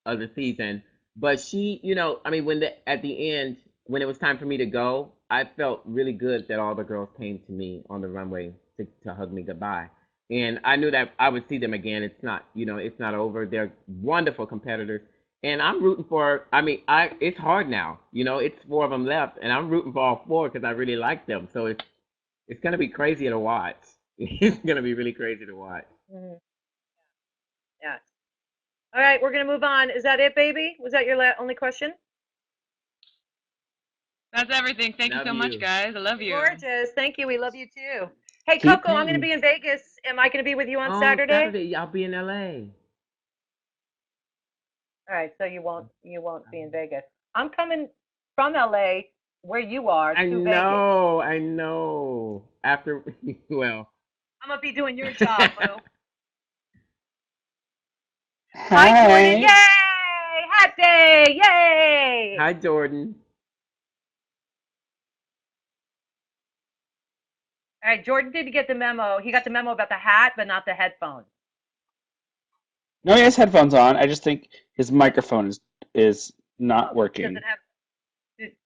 of the season. But she, I mean, at the end, when it was time for me to go, I felt really good that all the girls came to me on the runway to hug me goodbye. And I knew that I would see them again. It's not, it's not over. They're wonderful competitors. And I'm rooting for, I mean, it's hard now. It's four of them left. And I'm rooting for all four because I really like them. So it's going to be crazy to watch. It's going to be really crazy to watch. mhm, yeah. All right, we're gonna move on. Is that it, baby? Was that your only question? That's everything. Thank you Love so much, you. guys. I love you. Gorgeous. Thank you. We love you too. Hey, Keep Coco, I'm gonna painting. be in Vegas. Am I gonna be with you on On Saturday? Saturday, I'll be in LA. All right, so you won't be in Vegas. I'm coming from LA, where you are, I to Vegas. know, I know. After, well. I'm gonna be doing your job, boo. Hi. Hi, Jordan. Yay! Hat day! Yay! Hi, Jordan. All right, Jordan did get the memo. He got the memo about the hat, but not the headphones. No, he has headphones on. I just think his microphone is not working. Does it have?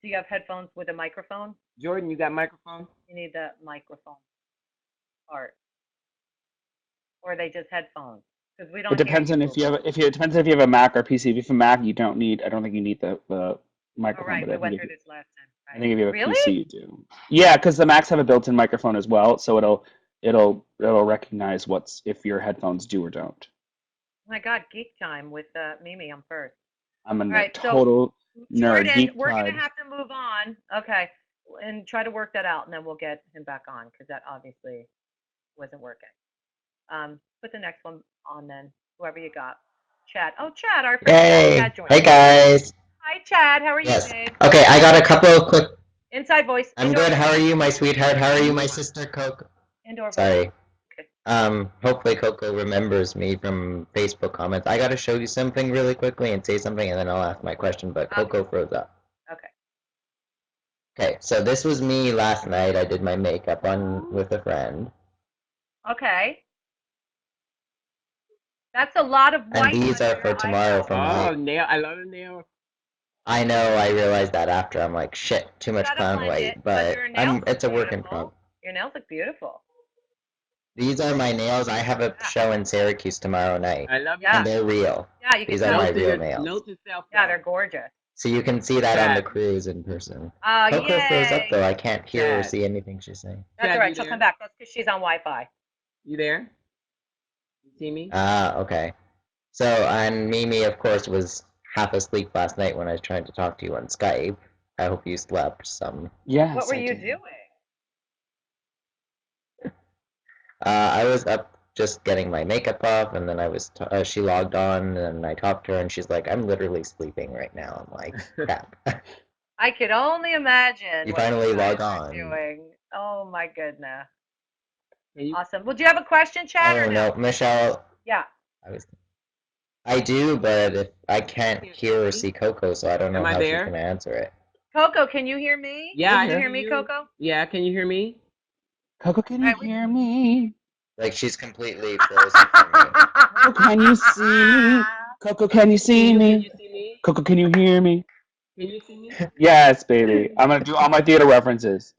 Do you have headphones with a microphone? Jordan, you got microphone? You need the microphone part, or are they just headphones? Because we don't It depends hear on you. if you have it depends if you have a Mac or PC. If you have a Mac, you don't need. I don't think you need the All microphone. right, But we went through this last time. I Right. think if you have a Really? PC, you do. Yeah, because the Macs have a built-in microphone as well, so it'll recognize if your headphones do or don't. Oh my God, geek time with Mimi. I'm first. I'm a All right, so total nerd. Jordan, Geek we're pride. gonna have to move on. Okay, and try to work that out, and then we'll get him back on because that obviously wasn't working. Put the next one on then. Whoever you got. Chad. Oh, Chad, our friend Hey, Chad joined. hey guys. Hi, Chad. How are you, Yes. babe? Okay, I got a couple of quick. Inside voice. I'm Indoor good. voice. How are you, my sweetheart? How are you, my I'm sister Coco? Indoor voice. Sorry. Okay. Hopefully Coco remembers me from Facebook comments. I gotta show you something really quickly and say something, and then I'll ask my question. But Coco froze up. Okay. Okay, so this was me last night. I did my makeup on with a friend, Okay. That's a lot of white. and these under are for your tomorrow eyebrow. from Oh, my. nail. I love the nail. I know. I realized that after. I'm like, shit, too You much gotta clown blend white, it, but but your nails It's a look work in beautiful. progress. Your nails look beautiful. These are my nails. I have a show in Syracuse tomorrow night, I love Yeah. and they're real. Yeah, you can These are tell. my real nails. Note to self. Yeah, they're gorgeous. So you can see that on the Chad. cruise in person. Oh, Coco froze up yay. though. I can't hear or Chad. see anything she's saying. That's Chad, all right. you She'll there? come back. That's because she's on Wi-Fi. You there? You see me? Ah, okay. So, and Mimi, of course, was half asleep last night when I was trying to talk to you on Skype. I hope you slept some. Yes, What were I you did. doing? I was up just getting my makeup off, and then she logged on, and I talked to her, and she's like, "I'm literally sleeping right now." I'm like, "Crap." I could only imagine You what finally you guys log are on. doing. Oh my goodness. Can you? Awesome. Well, do you have a question, Chad, or Oh no? no, Michelle. Yeah. I do, but if I can't hear or see Coco, so I don't know Am I how she's there? gonna answer it. Coco, can you hear me? Yeah, Can I you Here. hear hear me, you. Coco? Yeah, can you hear me? Coco, can All you right, hear me? Like she's completely frozen from me. Coco, can you see me? Coco, can you see Can me? you see me? Coco, can you hear me? Can you see me? Yes, baby. I'm gonna do all my theater references.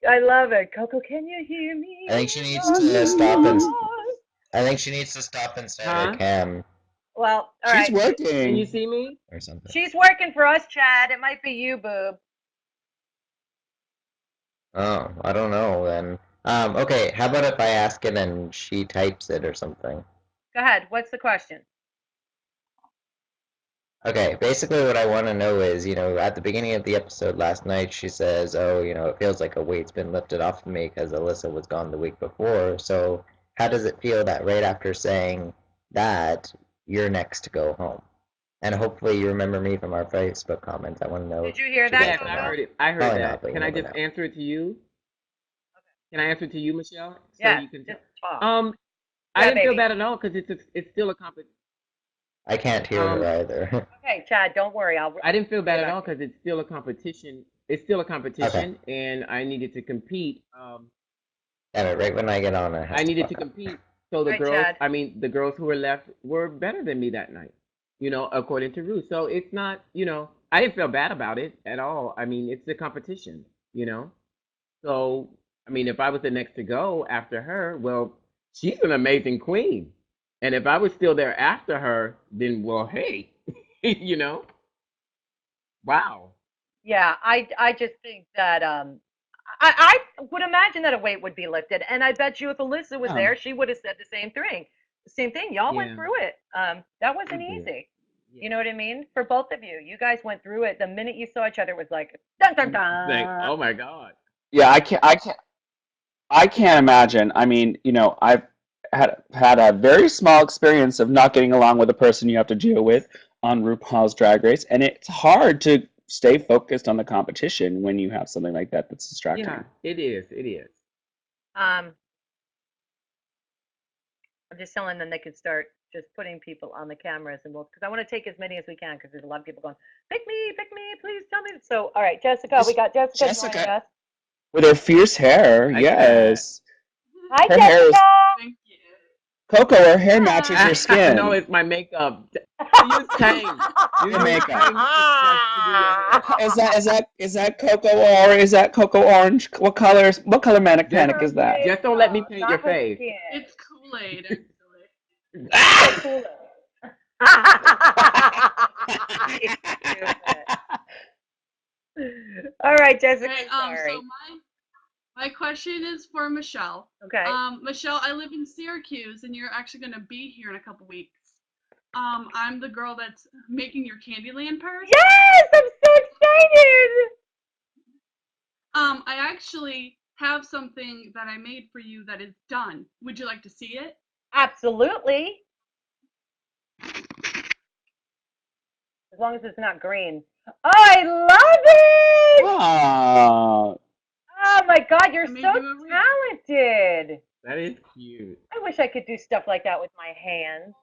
I love it. Coco, can you hear me? I think she needs Oh, to stop and Lord. I think she needs to stop and start her Huh? cam Well, all She's right. Can you working. see me? or something. She's working for us, Chad. It might be you, boob. Oh, I don't know then. Okay, how about if I ask it and she types it or something? Go ahead. What's the question? Okay, basically what I want to know is, at the beginning of the episode last night, she says, "Oh, it feels like a weight's been lifted off of me because Alyssa was gone the week before." So, how does it feel that right after saying that, you're next to go home? And hopefully you remember me from our Facebook comments. I want to know if Did you hear she that, does Yes, or I Coco? not. heard it. I heard Probably not, that. but you Can I never just know. answer it to you? Can I answer to you, Michelle? So Yes. you can. Just talk. I Yeah, didn't feel baby. bad at all because it's still a competition. I can't hear her either. Okay, Chad, don't worry. I didn't feel bad get at all back to you. because it's still a competition. It's still a Okay. competition, and I needed to compete. Damn it, right when I get on, it has I to needed fuck to up. compete. So All right, Chad. the girls who were left were better than me that night, according to Ruth. So it's not, I didn't feel bad about it at all. I mean, it's a competition, you know. So, I mean, if I was the next to go after her, well, she's an amazing queen. And if I was still there after her, then, well, hey, you know, wow. Yeah, I just think that I would imagine that a weight would be lifted, and I bet you if Alyssa was Yeah. there, she would have said the same thing. The same thing. Y'all went Yeah, through it. That we wasn't did. easy. Yeah. You know what I mean? For both of you, you guys went through it. The minute you saw each other, it was like dun dun Like, dun. oh my God. Yeah, I can't imagine. I mean, I've had a very small experience of not getting along with a person you have to deal with on RuPaul's Drag Race, and it's hard to stay focused on the competition when you have something like that that's Yeah, distracting. it is. It is. Um, I'm just telling them they could start just putting people on the cameras, and we'll because I want to take as many as we can because there's a lot of people going, pick me, please tell me. So, all right, Jessica, we Miss got Jessica joining Jessica, us. with her fierce hair, I bet. yes. Hi, Her hair is Jessica. Thank you. Coco, her hair matches your No, skin. it's my makeup. Use Tang. You Your use makeup. Tang to do your hair. Is that Coco or is that Coco orange? What color manic Just, panic Her is that? just don't let me makeup, paint your not her face. skin. It's Kool-Aid, actually. It's cooler. You stupid. All right, Jessica. Okay, Sorry. so my question is for Michelle. Okay. Michelle, I live in Syracuse, and you're actually gonna be here in a couple weeks. I'm the girl that's making your Candyland purse. Yes, I'm so excited. I actually have something that I made for you that is done. Would you like to see it? Absolutely. As long as it's not green. Oh, I love it. Oh, Oh my God, you're I made so you a wreath. talented. That is cute. I wish I could do stuff like that with my hands.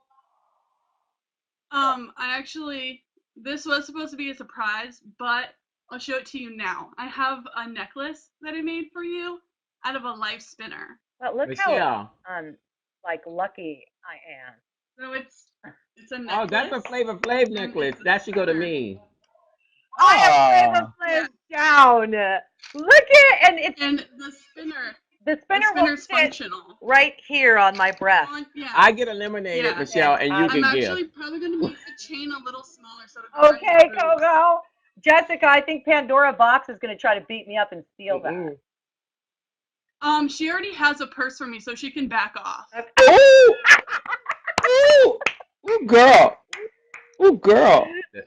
This was supposed to be a surprise, but I'll show it to you now. I have a necklace that I made for you out of a life spinner. But look Michelle. how like lucky I am. So it's a Oh, necklace. that's a Flavor Flav and necklace. it's a That should go to spinner. me. I have Flavor oh, Flav down. Look at and it's And the spinner, the the spinner will spinner's sit functional. right here on my breast. Yeah. I get eliminated, Yeah. Michelle, and you I'm I'm can give. actually probably gonna make the chain a little smaller so it goes Okay, through. Coco. Jessica, I think Pandora Box is going to try to beat me up and steal that. She already has a purse for me, so she can back off. ooh, ooh. Ooh, girl. Ooh, girl. I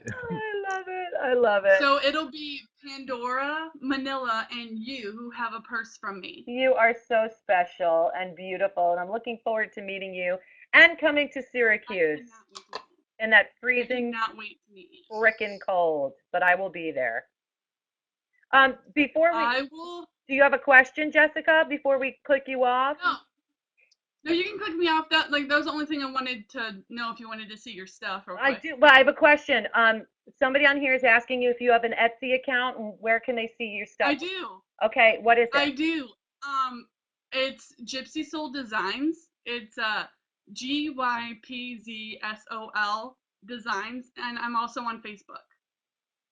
love it. I love it. So it'll be Pandora, Manila, and you who have a purse from me. You are so special and beautiful, and I'm looking forward to meeting you and coming to I Syracuse cannot wait to meet you. in that I freezing cannot wait to meet you. frickin' cold, but I will be there. Before we, I will. do you have a question, Jessica, before we click you off? No, no, you can click me off. That was the only thing I wanted to know if you wanted to see your stuff real I quick. do, but I have a question. Somebody on here is asking you if you have an Etsy account and where can they see your stuff? I do. Okay, what is I it? do. It's Gypsy Soul Designs. It's GYPZSOL Designs, and I'm also on Facebook.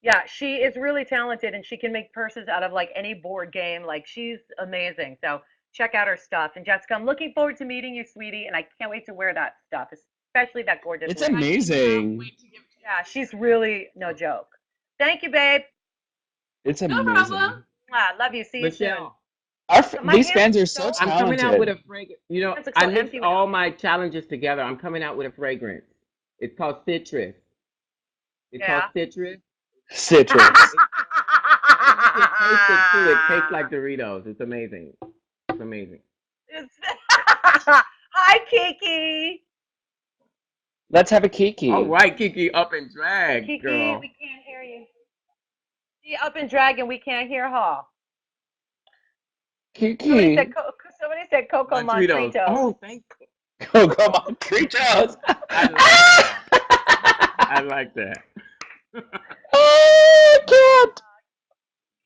Yeah, she is really talented and she can make purses out of like any board game. Like she's amazing. So check out her stuff. And Jessica, I'm looking forward to meeting you, sweetie, and I can't wait to wear that stuff, especially that gorgeous It's ring. I cannot amazing. wait to give it to you. Yeah, she's really no joke. Thank you, babe. It's No problem. amazing. Love you. See you soon. Michelle, My These hands fans are are so so I'm coming out with talented. a fragrance. You know, hands look I so mixed empty all without my challenges together. I'm coming out with a fragrance. It's called Citrus. It's called Yeah. Citrus. Citrus. And you can taste it too. It tastes like Doritos. It's amazing. It's amazing. Hi, Kiki. Let's have a Kiki. All right, Kiki, up and drag, Kiki, girl. we can't hear you. See, up in Dragon, we can't hear her. Kiki. Somebody said Coco Montritos. Montrese. Oh, thank you. Oh, come on, Creetos. I like that. I like that. Oh, I can't.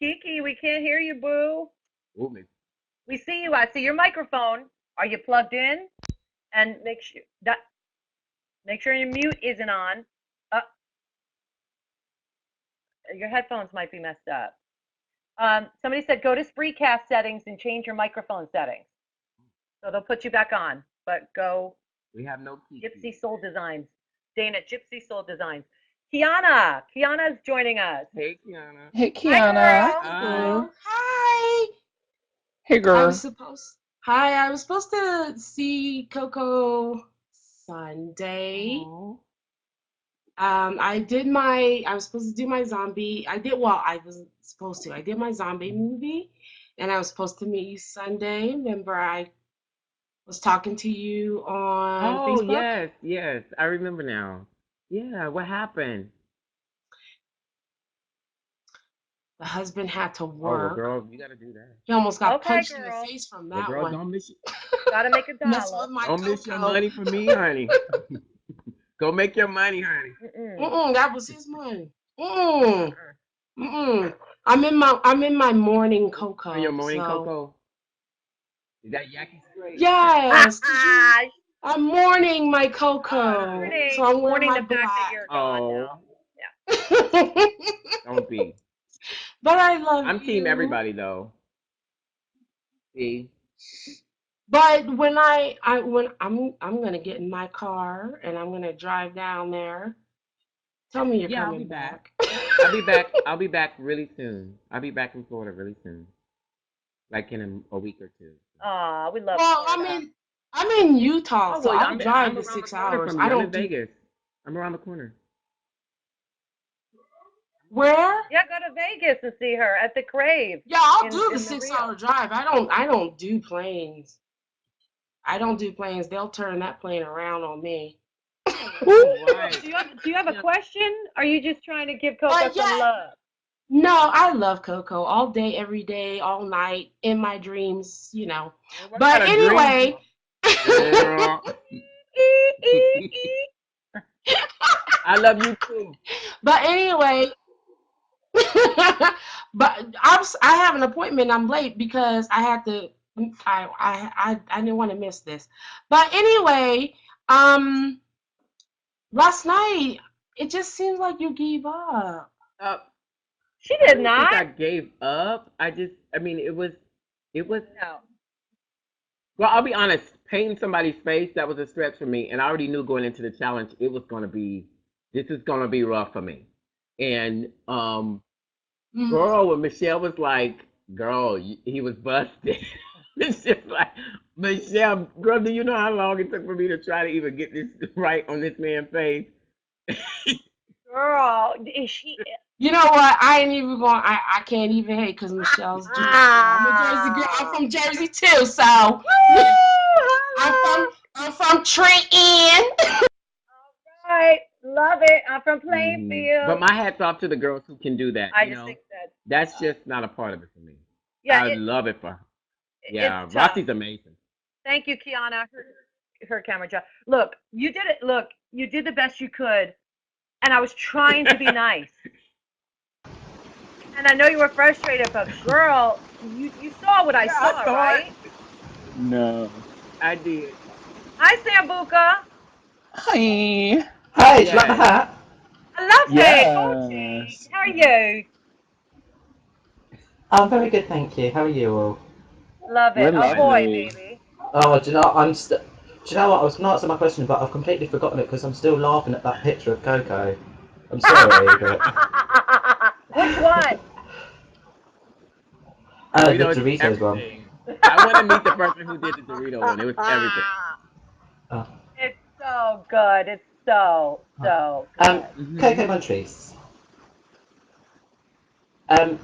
Kiki, we can't hear you, boo. Ooh, Miss- We see you. I see your microphone. Are you plugged in? And make sure your mute isn't on. Uh, your headphones might be messed up. Somebody said go to Spreecast settings and change your microphone settings. So they'll put you back on. But go we have no Kiki. Gypsy Soul Designs. Dana, Gypsy Soul Designs. Kiana's joining us. Hey, Kiana. Hey, Hi, Kiana. girl. Hi. Hi. Hey, I girl. was supposed to see Coco Sunday. Aw. I was supposed to do my zombie. I wasn't supposed to. I did my zombie movie and I was supposed to meet you Sunday. Remember I was talking to you on Oh, Facebook? yes, yes. I remember now. Yeah, what happened? The husband had to Oh, well, work. girl, you got to do that. He almost got Okay, punched in the girl. face from Well, that girl, one. don't miss Gotta make a Messing dollar. with my don't miss your Coco. money for me, honey. Go make your money, honey. That was his money. I'm in my morning Coco. On your morning so. cocoa. Is that Yaki straight? Yes. I'm mourning my Coco. Morning. So I'm wearing Mourning my the fact that black. you're gone now. Oh, don't be. But I love I'm you. team everybody though. See? But when I'm gonna get in my car and I'm gonna drive down there. Tell me you're Yeah, I'll coming be back. back. I'll be back. I'll be back really soon. I'll be back in Florida really soon. Like in a week or two. Aw, we love Well, Florida. I'm in Utah, Oh, so well, I'll I'm drive I'm the around 6 the corner hours. from you. I I'm don't in do Vegas. I'm around the corner. where? Yeah, go to Vegas to see her at the Crave. Yeah, I'll in- do the in 6 Rio. hour drive. I don't do planes. I don't do planes. They'll turn that plane around on me. Right. Do you have a question? Or are you just trying to give Coco Yeah. some love? No, I love Coco all day, every day, all night, in my dreams, What But kind of dreams? anyway, Girl. I love you too. but anyway, but I have an appointment. I'm late because I had to. I didn't want to miss this. But anyway, last night it just seems like you gave up. She I did don't not. think I gave up. I mean, it was. No. Well, I'll be honest. Painting somebody's face, that was a stretch for me, and I already knew going into the challenge this is gonna be rough for me. And Mhm. girl, when Michelle was like, "Girl, he was busted," it's just like, Michelle, girl, do you know how long it took for me to try to even get this right on this man's face? Girl, is she? You know what? I ain't even going. I can't even hate because Michelle's Jersey. I'm a Jersey girl. I'm from Jersey too, so I'm from Trenton. Right, love it. I'm from But Plainfield. my hat's off to the girls who can do that. I You just know, think that that's just not a part of it for me. yeah, I love it for her. Yeah, it's tough. Rossi's amazing. Thank you, Kiana. Her camera job. Look, you did it. Look, you did the best you could, and I was trying to be nice. And I know you were frustrated, but girl, you saw what I Yeah, I saw, saw right? it. No. I did. Hi, Sambuca. Hi. Hey, do you like the Yes. hat? I love it. Gucci. Yes. How are you? I'm very good, thank you. How are you all? Love We're it. Oh boy, lovely. baby. Oh, do you know, I'm still. Do you know what? I was going to answer my question, but I've completely forgotten it because I'm still laughing at that picture of Coco. I'm sorry, but. Which one? The Doritos, Doritos one. everything. I want to meet the person who did the Dorito one. It was everything. Oh. It's so good. It's so Um, good. Coco Montrese. Um,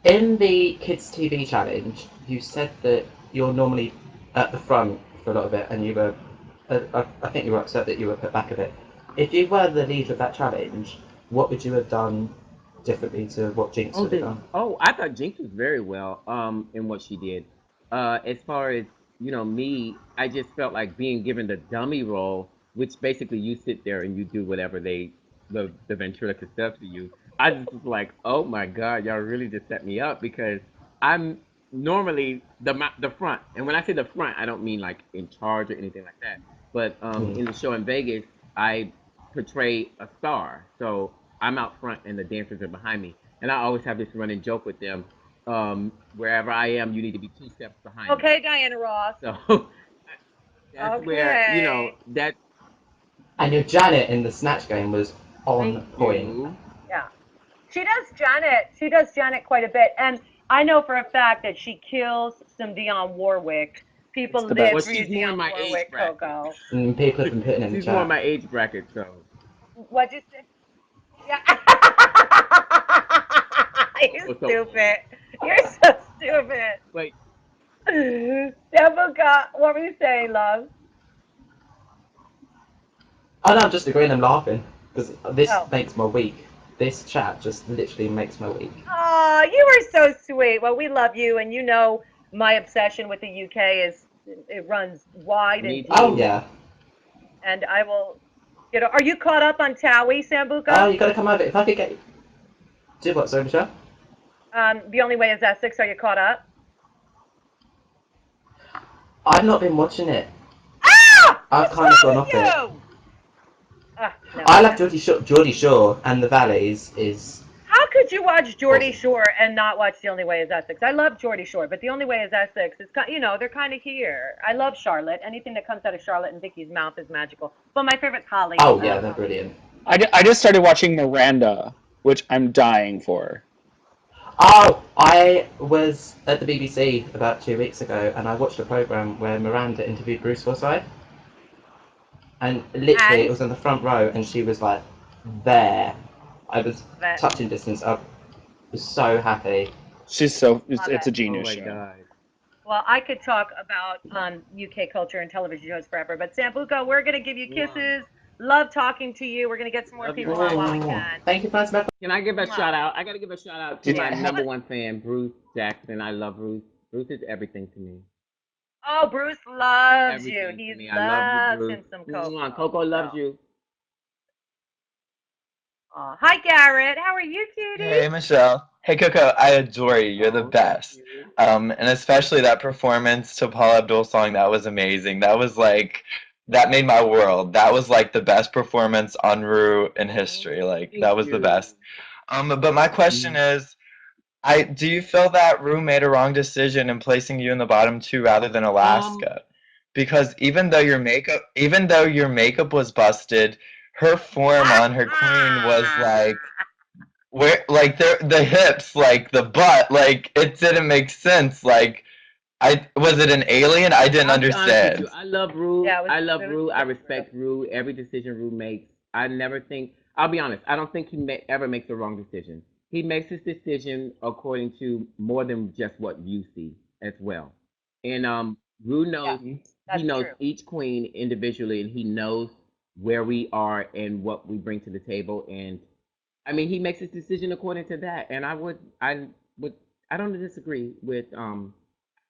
in the Kids TV challenge, you said that you're normally at the front for a lot of it, and you were. I think you were upset that you were put back a bit. If you were the leader of that challenge, what would you have done differently to what Jinx would have done? I thought Jinx was very well in what she did. As far as me, I just felt like being given the dummy role, which basically you sit there and you do whatever the ventriloquist does to you. I just was like, oh my god, y'all really just set me up because I'm normally the front, and when I say the front, I don't mean like in charge or anything like that. But in the show in Vegas, I portray a star, so I'm out front and the dancers are behind me. And I always have this running joke with them. Wherever I am, you need to be 2 steps behind me. Okay, Diana Ross. So that's where Okay. that. And your Janet in the Snatch game was on Thank point. you. Yeah. She does Janet. She does Janet quite a bit. And I know for a fact that she kills some Dionne Warwick. It's People the live Well, for best. you, she's more in Dionne my age Warwick, bracket. Coco. And people have been putting in the She's more in chat. my age bracket, so. What'd you say? Yeah. You're Oh, so stupid. You're so stupid. wait. Debuka, what were you saying, love? Oh no, I'm just agreeing. I'm laughing because this Oh. makes my week. This chat just literally makes my week. Oh, you were so sweet. Well, we love you, and you know my obsession with the UK is it runs wide Me and Oh deep, too. yeah. and I will. Are you caught up on Towie, Oh, Sambuca? you gotta come over. If I could get. Do what, sorry, Michelle? The Only Way is Essex. Are you caught up? I've not been watching it. Ah! I've What's kind of wrong gone with off it. you? Ah, never I love mind. Geordie Shore and the Valleys is. How could you watch Geordie Awesome. Shore and not watch The Only Way is Essex? I love Geordie Shore, but The Only Way is Essex is they're kind of here. I love Charlotte. Anything that comes out of Charlotte and Vicky's mouth is magical. But my favorite's Holly. Oh I yeah, love they're Holly. brilliant. I just started watching Miranda, which I'm dying for. Oh, I was at the BBC about 2 weeks ago, and I watched a program where Miranda interviewed Bruce Forsyth, and literally it And was in the front row, and she was like there. I was that touching distance. I was so happy. She's so love it's it. a Oh genius my show. god. Well, I could talk about UK culture and television shows forever, but Sambuca, we're gonna give you Wow. kisses. Love talking to you. We're gonna get some more Love you people on while we too. can. Thank you for answering my Can I give a Mwah. shout out? I gotta give a shout out to Did my What? number What? one fan, Bruce Jackson. I love Bruce. Bruce is everything to me. Oh, Bruce loves you. Everything He to me. I love you, loves Bruce. him some Mwah. Coco. Coco loves So, you. hi Garrett. How are you, cutie? Hey, Michelle. Hey, Coco. I adore you. You're the Oh, thank best. you. And especially that performance to Paul Abdul song, that was amazing. That was like, that made my world. That was like the best performance en route in Oh, history. Like, thank that was the you. best. But my question is, do you feel that Rue made a wrong decision in placing you in the bottom two rather than Um, Alaska? Because even though your makeup was busted, her form on her queen was like, where like the hips, like the butt, like it didn't make sense. Like I was it an alien? I didn't I'll be honest with you. understand. I love Rue. Yeah, I love it was Rue. I pretty true. respect Rue. Every decision Rue makes. I never think. I'll be honest. I don't think ever makes the wrong decision. He makes his decision according to more than just what you see as well. And Rue Yeah, knows. He that's knows true. each queen individually, and he knows where we are and what we bring to the table. And I mean, he makes his decision according to that. And would, I don't disagree with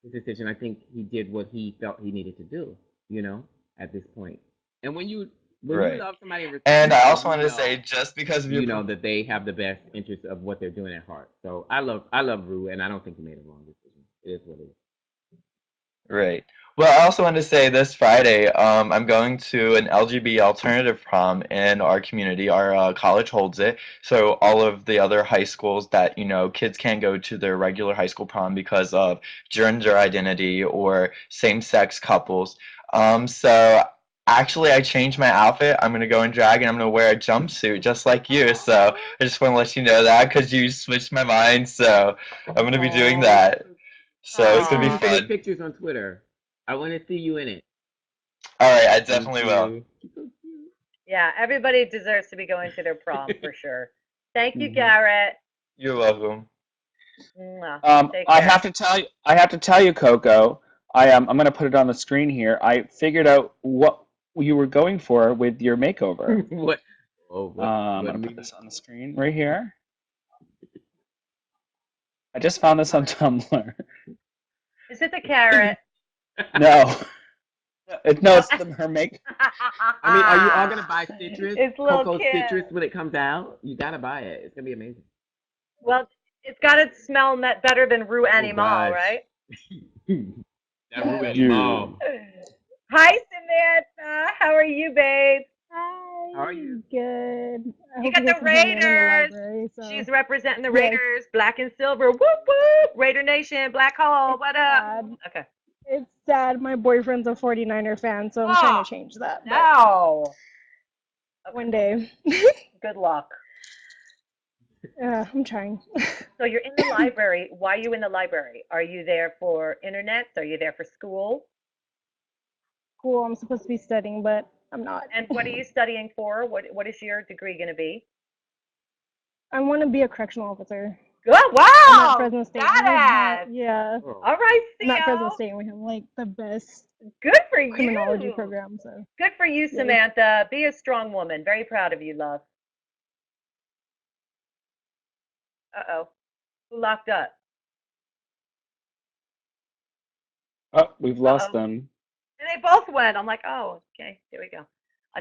his decision. I think he did what he felt he needed to do, you know, at this point. And when you Right. love somebody and And respect I them, also wanted to say, just because of your you know that they have the best interest of what they're doing at heart. So I love Rue, and I don't think he made a wrong decision. It is what it is. right. Well, I also wanted to say this Friday, I'm going to an LGBT alternative prom in our community. Our college holds it. So all of the other high schools that, kids can't go to their regular high school prom because of gender identity or same-sex couples. So actually, I changed my outfit. I'm gonna go in drag and I'm gonna wear a jumpsuit just like you. So I just want to let you know that because you switched my mind. So I'm gonna be doing Oh, that. So it's please gonna send be me Aw. some fun. pictures on Twitter. I want to see you in it. All right, I Thank definitely will. you. You're so cute. Yeah, everybody deserves to be going to their prom for sure. Thank you, Mhm. Garrett. You're welcome. Mwah. Um, Take I care. have to tell you, I have to tell you, Coco. I'm going to put it on the screen here. I figured out what you were going for with your makeover. What? Oh, I'm what going do to we put do? this on the screen right here. I just found this on Tumblr. Is it the carrot? No, no, No. it's her make. I mean, are you all gonna buy citrus, It's little cocoa Kim. citrus when it comes out? You gotta buy it. It's gonna be amazing. Well, it's got to smell better than Rue Oh Animal, gosh, right? that Rue Yeah. Animal. Hi, Samantha. How are you, babe? How are you? Hi, good. I You hope got you guys the can hear me. I'm in the Raiders. library, She's so representing the yes, Raiders, black and silver. Whoop whoop. Raider Nation, Black Hole. it's What up? sad. Okay. It's sad. My boyfriend's a 49er fan, so I'm trying Oh to change that, but no. Okay. one day. Good luck. I'm trying. So you're in the library. Why are you in the library? Are you there for internet? Are you there for school? Cool, I'm supposed to be studying, but I'm not. And what are you studying for? What is your degree going to be? I want to be a correctional officer. Oh I'm at wow, Fresno State, and we have, badass. yeah, Oh, All right, I'm at Fresno Theo. State, and we have like the best Good for criminology you. program, so Good for you, yay. Samantha. Be a strong woman. Very proud of you, love. Uh-oh. Who locked up? Oh, we've lost Uh-oh. them. And they both went. I'm like, oh, okay, here we go.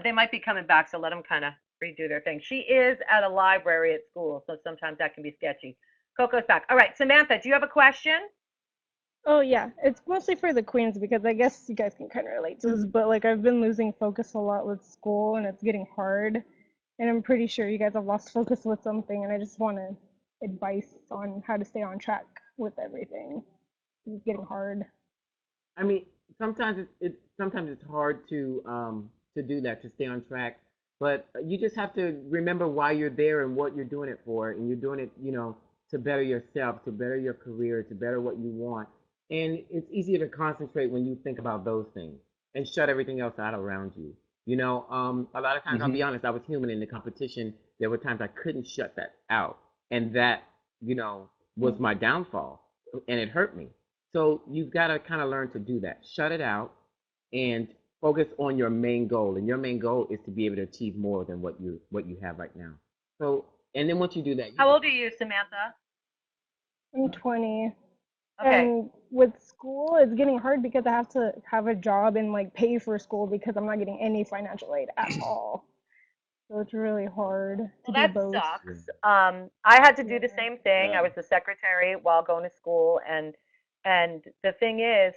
They might be coming back, so let them kind of redo their thing. She is at a library at school, so sometimes that can be sketchy. Coco's back. All right, Samantha, do you have a question? Oh yeah, it's mostly for the queens because I guess you guys can kind of relate to this, but like I've been losing focus a lot with school and it's getting hard, and I'm pretty sure you guys have lost focus with something, and I just want advice on how to stay on track with everything. It's getting hard. I mean, sometimes sometimes it's hard to do that to stay on track, but you just have to remember why you're there and what you're doing it for, and you're doing it, to better yourself, to better your career, to better what you want. And it's easier to concentrate when you think about those things and shut everything else out around you. A lot of times, I'll Hmm. be honest, I was human in the competition. There were times I couldn't shut that out, and that, was Mm. my downfall, and it hurt me. So you've got to kind of learn to do that. Shut it out and focus on your main goal. And your main goal is to be able to achieve more than what you have right now. So, and then once you do that, you How can old are you, Samantha? I'm 20, Okay. and with school, it's getting hard because I have to have a job and like pay for school because I'm not getting any financial aid at all. So it's really hard to Well, do that both. yeah. sucks. I had to do the Yeah. same thing. I Yeah. was the secretary while going to school, and the thing is,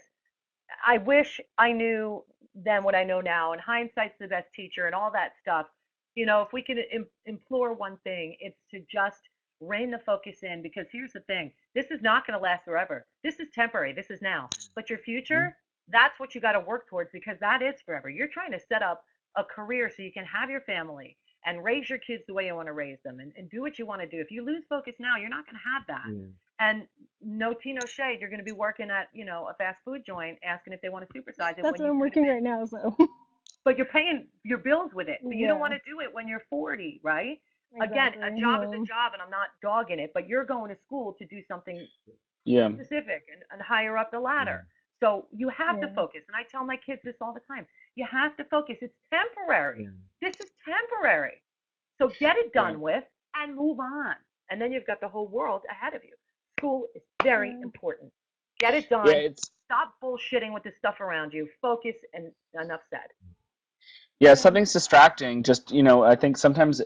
I wish I knew then what I know now. And hindsight's the best teacher, and all that stuff. If we could implore one thing, it's to just rein the focus in. Because here's the thing: this is not going to last forever. This is temporary. This is now. But your Mhm. future, that's what you got to work towards, because that is forever. You're trying to set up a career so you can have your family and raise your kids the way you want to raise them, and do what you want to do. If you lose focus now, you're not going to have that. Yeah. And no tea, no shade. You're going to be working at, a fast food joint asking if they want to supersize it That's when where you I'm could have working been, right now, so but you're paying your bills with it. But you don't yeah, want to do it when you're 40, right? Again, exactly. a job is a No. job, and I'm not dogging it, but you're going to school to do something Yeah. specific and higher up the Yeah. ladder. So you have to Yeah. focus. And I tell my kids this all the time. You have to focus. It's temporary. Yeah. This is temporary. So get it Yeah. done with and move on. And then you've got the whole world ahead of you. School is very Yeah. important. Get it Yeah, done. it's Stop bullshitting with the stuff around you. Focus and enough said. yeah, Yeah. something's distracting. Just, I think sometimes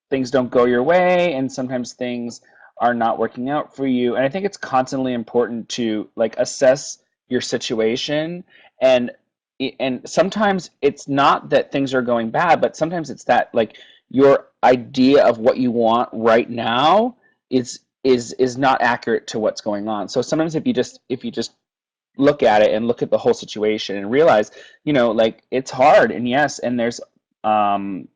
things don't go your way and sometimes things are not working out for you. And I think it's constantly important to like assess your situation and sometimes it's not that things are going bad, but sometimes it's that like your idea of what you want right now is not accurate to what's going on. So sometimes if you just look at it and look at the whole situation and realize, like it's hard and yes, and there's um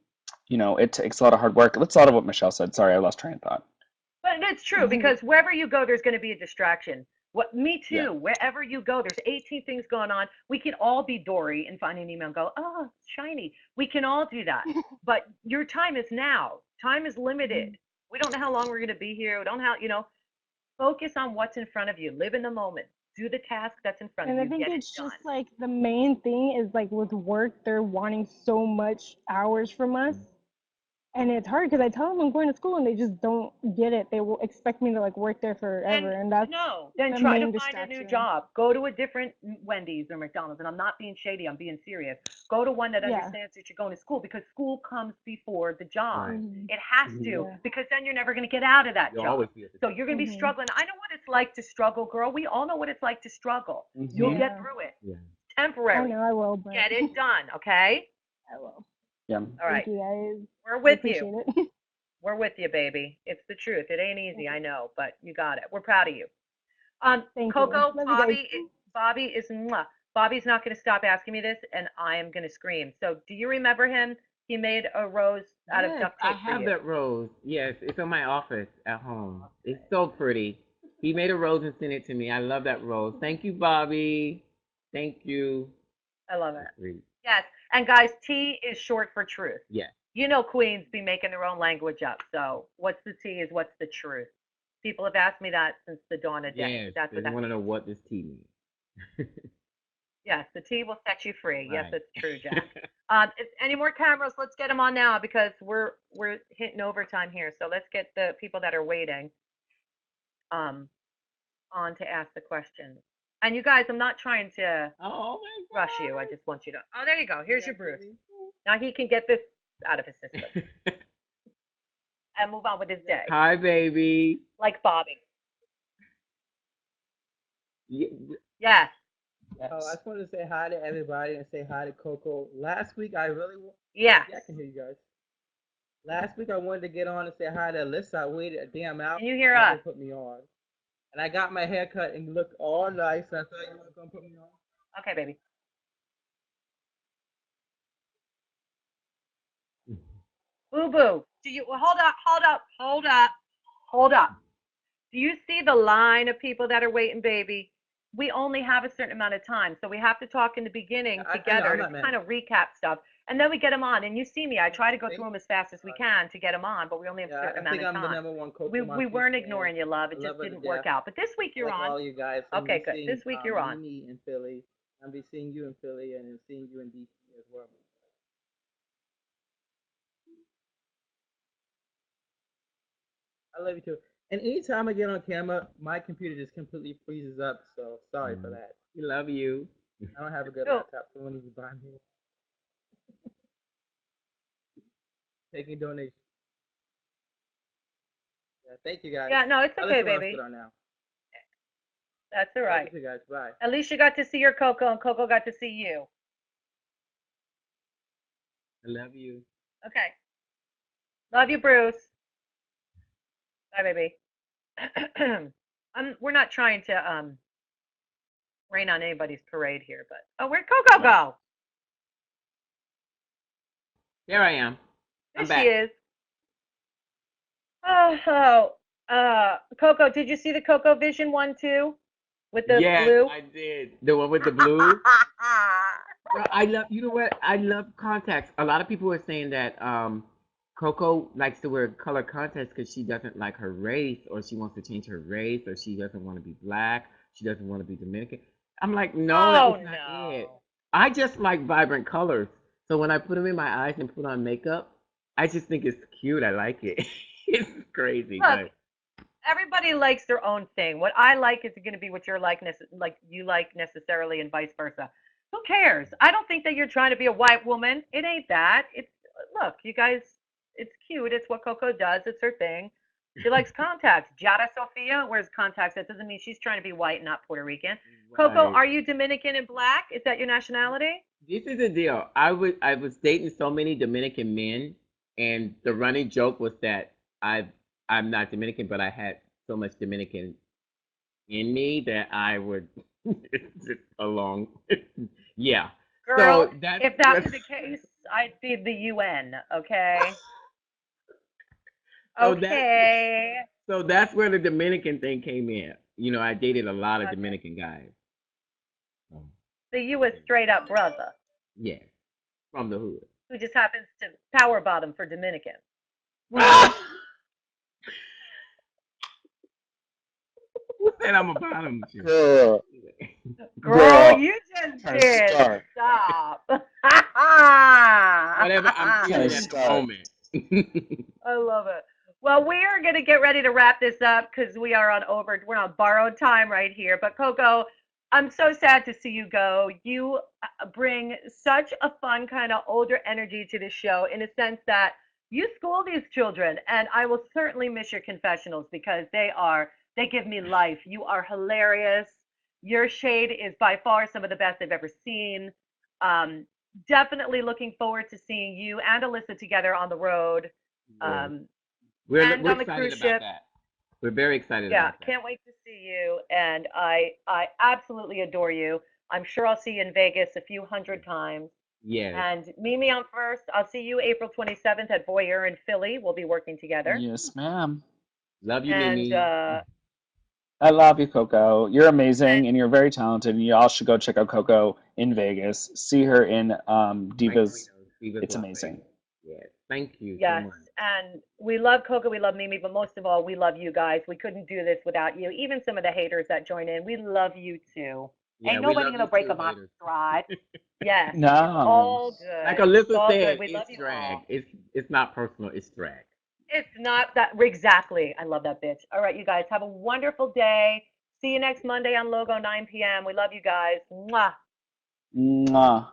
it takes a lot of hard work. That's a lot of what Michelle said. Sorry, I lost train of thought. But it's true because wherever you go, there's going to be a distraction. What me Yeah. too. Wherever you go, there's 18 things going on. We can all be Dory and find an email and go, oh, it's shiny. We can all do that. But your time is now. Time is limited. We don't know how long we're going to be here. We don't know how. Focus on what's in front of you. Live in the moment. Do the task that's in front of And I you. think Get it it's done. just like the main thing is like with work, they're wanting so much hours from us. And it's hard because I tell them I'm going to school and they just don't get it. They will expect me to like work there Then forever, and that's no, then the try to main find a new distraction. job. Go to a different Wendy's or McDonald's. And I'm not being shady, I'm being serious. Go to one that Yeah. understands that you're going to school because school comes before the job. Right. Mhm. It has Mhm. to Yeah. because then you're never going to get out of that You'll job. always be at the So top. you're going to be Mhm. struggling. I know what it's like to struggle, girl. We all know what it's like to struggle. Mhm. You'll Yeah. get through it. Yeah. I Temporary. know I will, but Get it done, okay? I will. Yeah. All Thank right. you guys. We're I with you. appreciate it. We're with you, baby. It's the truth. It ain't easy, Thank I you. know, but you got it. We're proud of you. Thank you. Coco, Love you guys. Bobby is mwah. Bobby's not going to stop asking me this, and I am going to scream. So, do you remember him? He made a rose out of Yes, duct I tape for have you. that rose. Yes, it's in my office at home. It's so pretty. He made a rose and sent it to me. I love that rose. Thank you, Bobby. Thank you. I love That's it. sweet. Yes, and guys, T is short for truth. Yes. You know, queens be making their own language up. So, what's the T is what's the truth. People have asked me that since the dawn of day. Yes. That's They what that want to means. know what this tea means. Yes, the T will set you free. Yes, Right. it's true, Jack. If any more cameras, let's get them on now because we're hitting overtime here. So let's get the people that are waiting um on to ask the questions. And you guys, I'm not trying to Oh my rush you. I just want you to. Oh, there you go. Here's your God. Bruce. Now he can get this out of his system and move on with his day, Hi, baby. like Bobby. Ye- Yes. Oh, I just wanted to say hi to everybody and say hi to Coco. Last week, I really, Yes. yeah, I can hear you guys. Last week, I wanted to get on and say hi to Alyssa. I waited a damn hour. Can you hear Never us? put me on. And I got my hair cut and looked all nice. I thought you were going to put me on. Okay, baby. Boo boo. Do you well, hold up. Do you see the line of people that are waiting, baby? We only have a certain amount of time, so we have to talk in the beginning I know, together I'm to not mad. kind of recap stuff, and then we get them on. And you see me, I try to go Thank through them as fast as we can to get them on, but we only have a Yeah, certain I think amount I'm of the time. number one Coco We Montrese weren't fan. ignoring you, love. I It love just her to didn't work death. out. But this week I you're like on. all you guys. Okay, good. Seeing, This week you're on. Mimi in Philly. I'll be seeing you in Philly and then seeing you in DC as well. I love you too. And anytime I get on camera, my computer just completely freezes up. So sorry for that. We love you. I don't have a good Cool. laptop. Someone needs to buy me. Taking donations. Yeah, thank you guys. Yeah, no, it's I'll okay, let you baby. sit on now. That's all right. Love you guys. Bye. At least you got to see your Coco, and Coco got to see you. I love you. Okay. Love you, Bruce. Bye, baby. We're not trying to rain on anybody's parade here, but oh, where'd Coco go? There I am. There I'm she back. is. Oh, Coco, did you see the Coco Vision one too? With the Yes, blue? I did. The one with the blue. Well, I love. You know what? I love contacts. A lot of people are saying that Coco likes to wear color contacts because she doesn't like her race, or she wants to change her race, or she doesn't want to be black. She doesn't want to be Dominican. I'm like, no, that Oh is not it. no. I just like vibrant colors. So when I put them in my eyes and put on makeup, I just think it's cute. I like it. It's crazy, Look, but everybody likes their own thing. What I like is going to be what you're like you like necessarily, and vice versa. Who cares? I don't think that you're trying to be a white woman. It ain't that. It's look, you guys. It's cute. It's what Coco does. It's her thing. She likes contacts. Jada Sofia wears contacts. That doesn't mean she's trying to be white, not Puerto Rican. Coco, right. are you Dominican and black? Is that your nationality? This is the deal. I was dating so many Dominican men, and the running joke was that I'm not Dominican, but I had so much Dominican in me that I would just along. Yeah. Girl, So that's if that was the case, I'd be the UN. Okay. so that Okay. so that's where the Dominican thing came in. You know, I dated a lot of Okay. Dominican guys. Um, So you a straight up brother yeah, from the hood. who just happens to power bottom for Dominican. Who said I'm a bottom? Girl, Girl, girl, you just kind of did. start, Stop. Whatever I'm kind of feeling at the start. moment. I love it. Well, we are going to get ready to wrap this up because we're on borrowed time right here. But Coco, I'm so sad to see you go. You bring such a fun kind of older energy to the show in a sense that you school these children, and I will certainly miss your confessionals because they give me life. You are hilarious. Your shade is by far some of the best I've ever seen. Um, Definitely looking forward to seeing you and Alyssa together on the road. Yeah. Um, We're and we're on the excited cruise about ship. that. We're very excited Yeah, about that. can't wait to see you. And I absolutely adore you. I'm sure I'll see you in Vegas a few hundred times. Yes. And Mimi on first. I'll see you April 27th at Boyer in Philly. We'll be working together. Yes, ma'am. Love you, And Mimi. I love you, Coco. You're and amazing and you're very talented. And you all should go check out Coco in Vegas. See her in Frank Divas. Marino's Divas It's Las amazing. Vegas. Yes. Thank you so yes, much. and we love Coco, we love Mimi, but most of all, we love you guys. We couldn't do this without you. Even some of the haters that join in, we love you too. Yeah, Ain't we nobody love gonna you break too, a my haters. stride. Yes, it's No. all Like good. It's Alyssa all good. said, We love it's you drag. all. It's not personal. It's drag. It's not that exactly. I love that bitch. All right, you guys have a wonderful day. See you next Monday on Logo 9 p.m. We love you guys. Mwah. Mwah.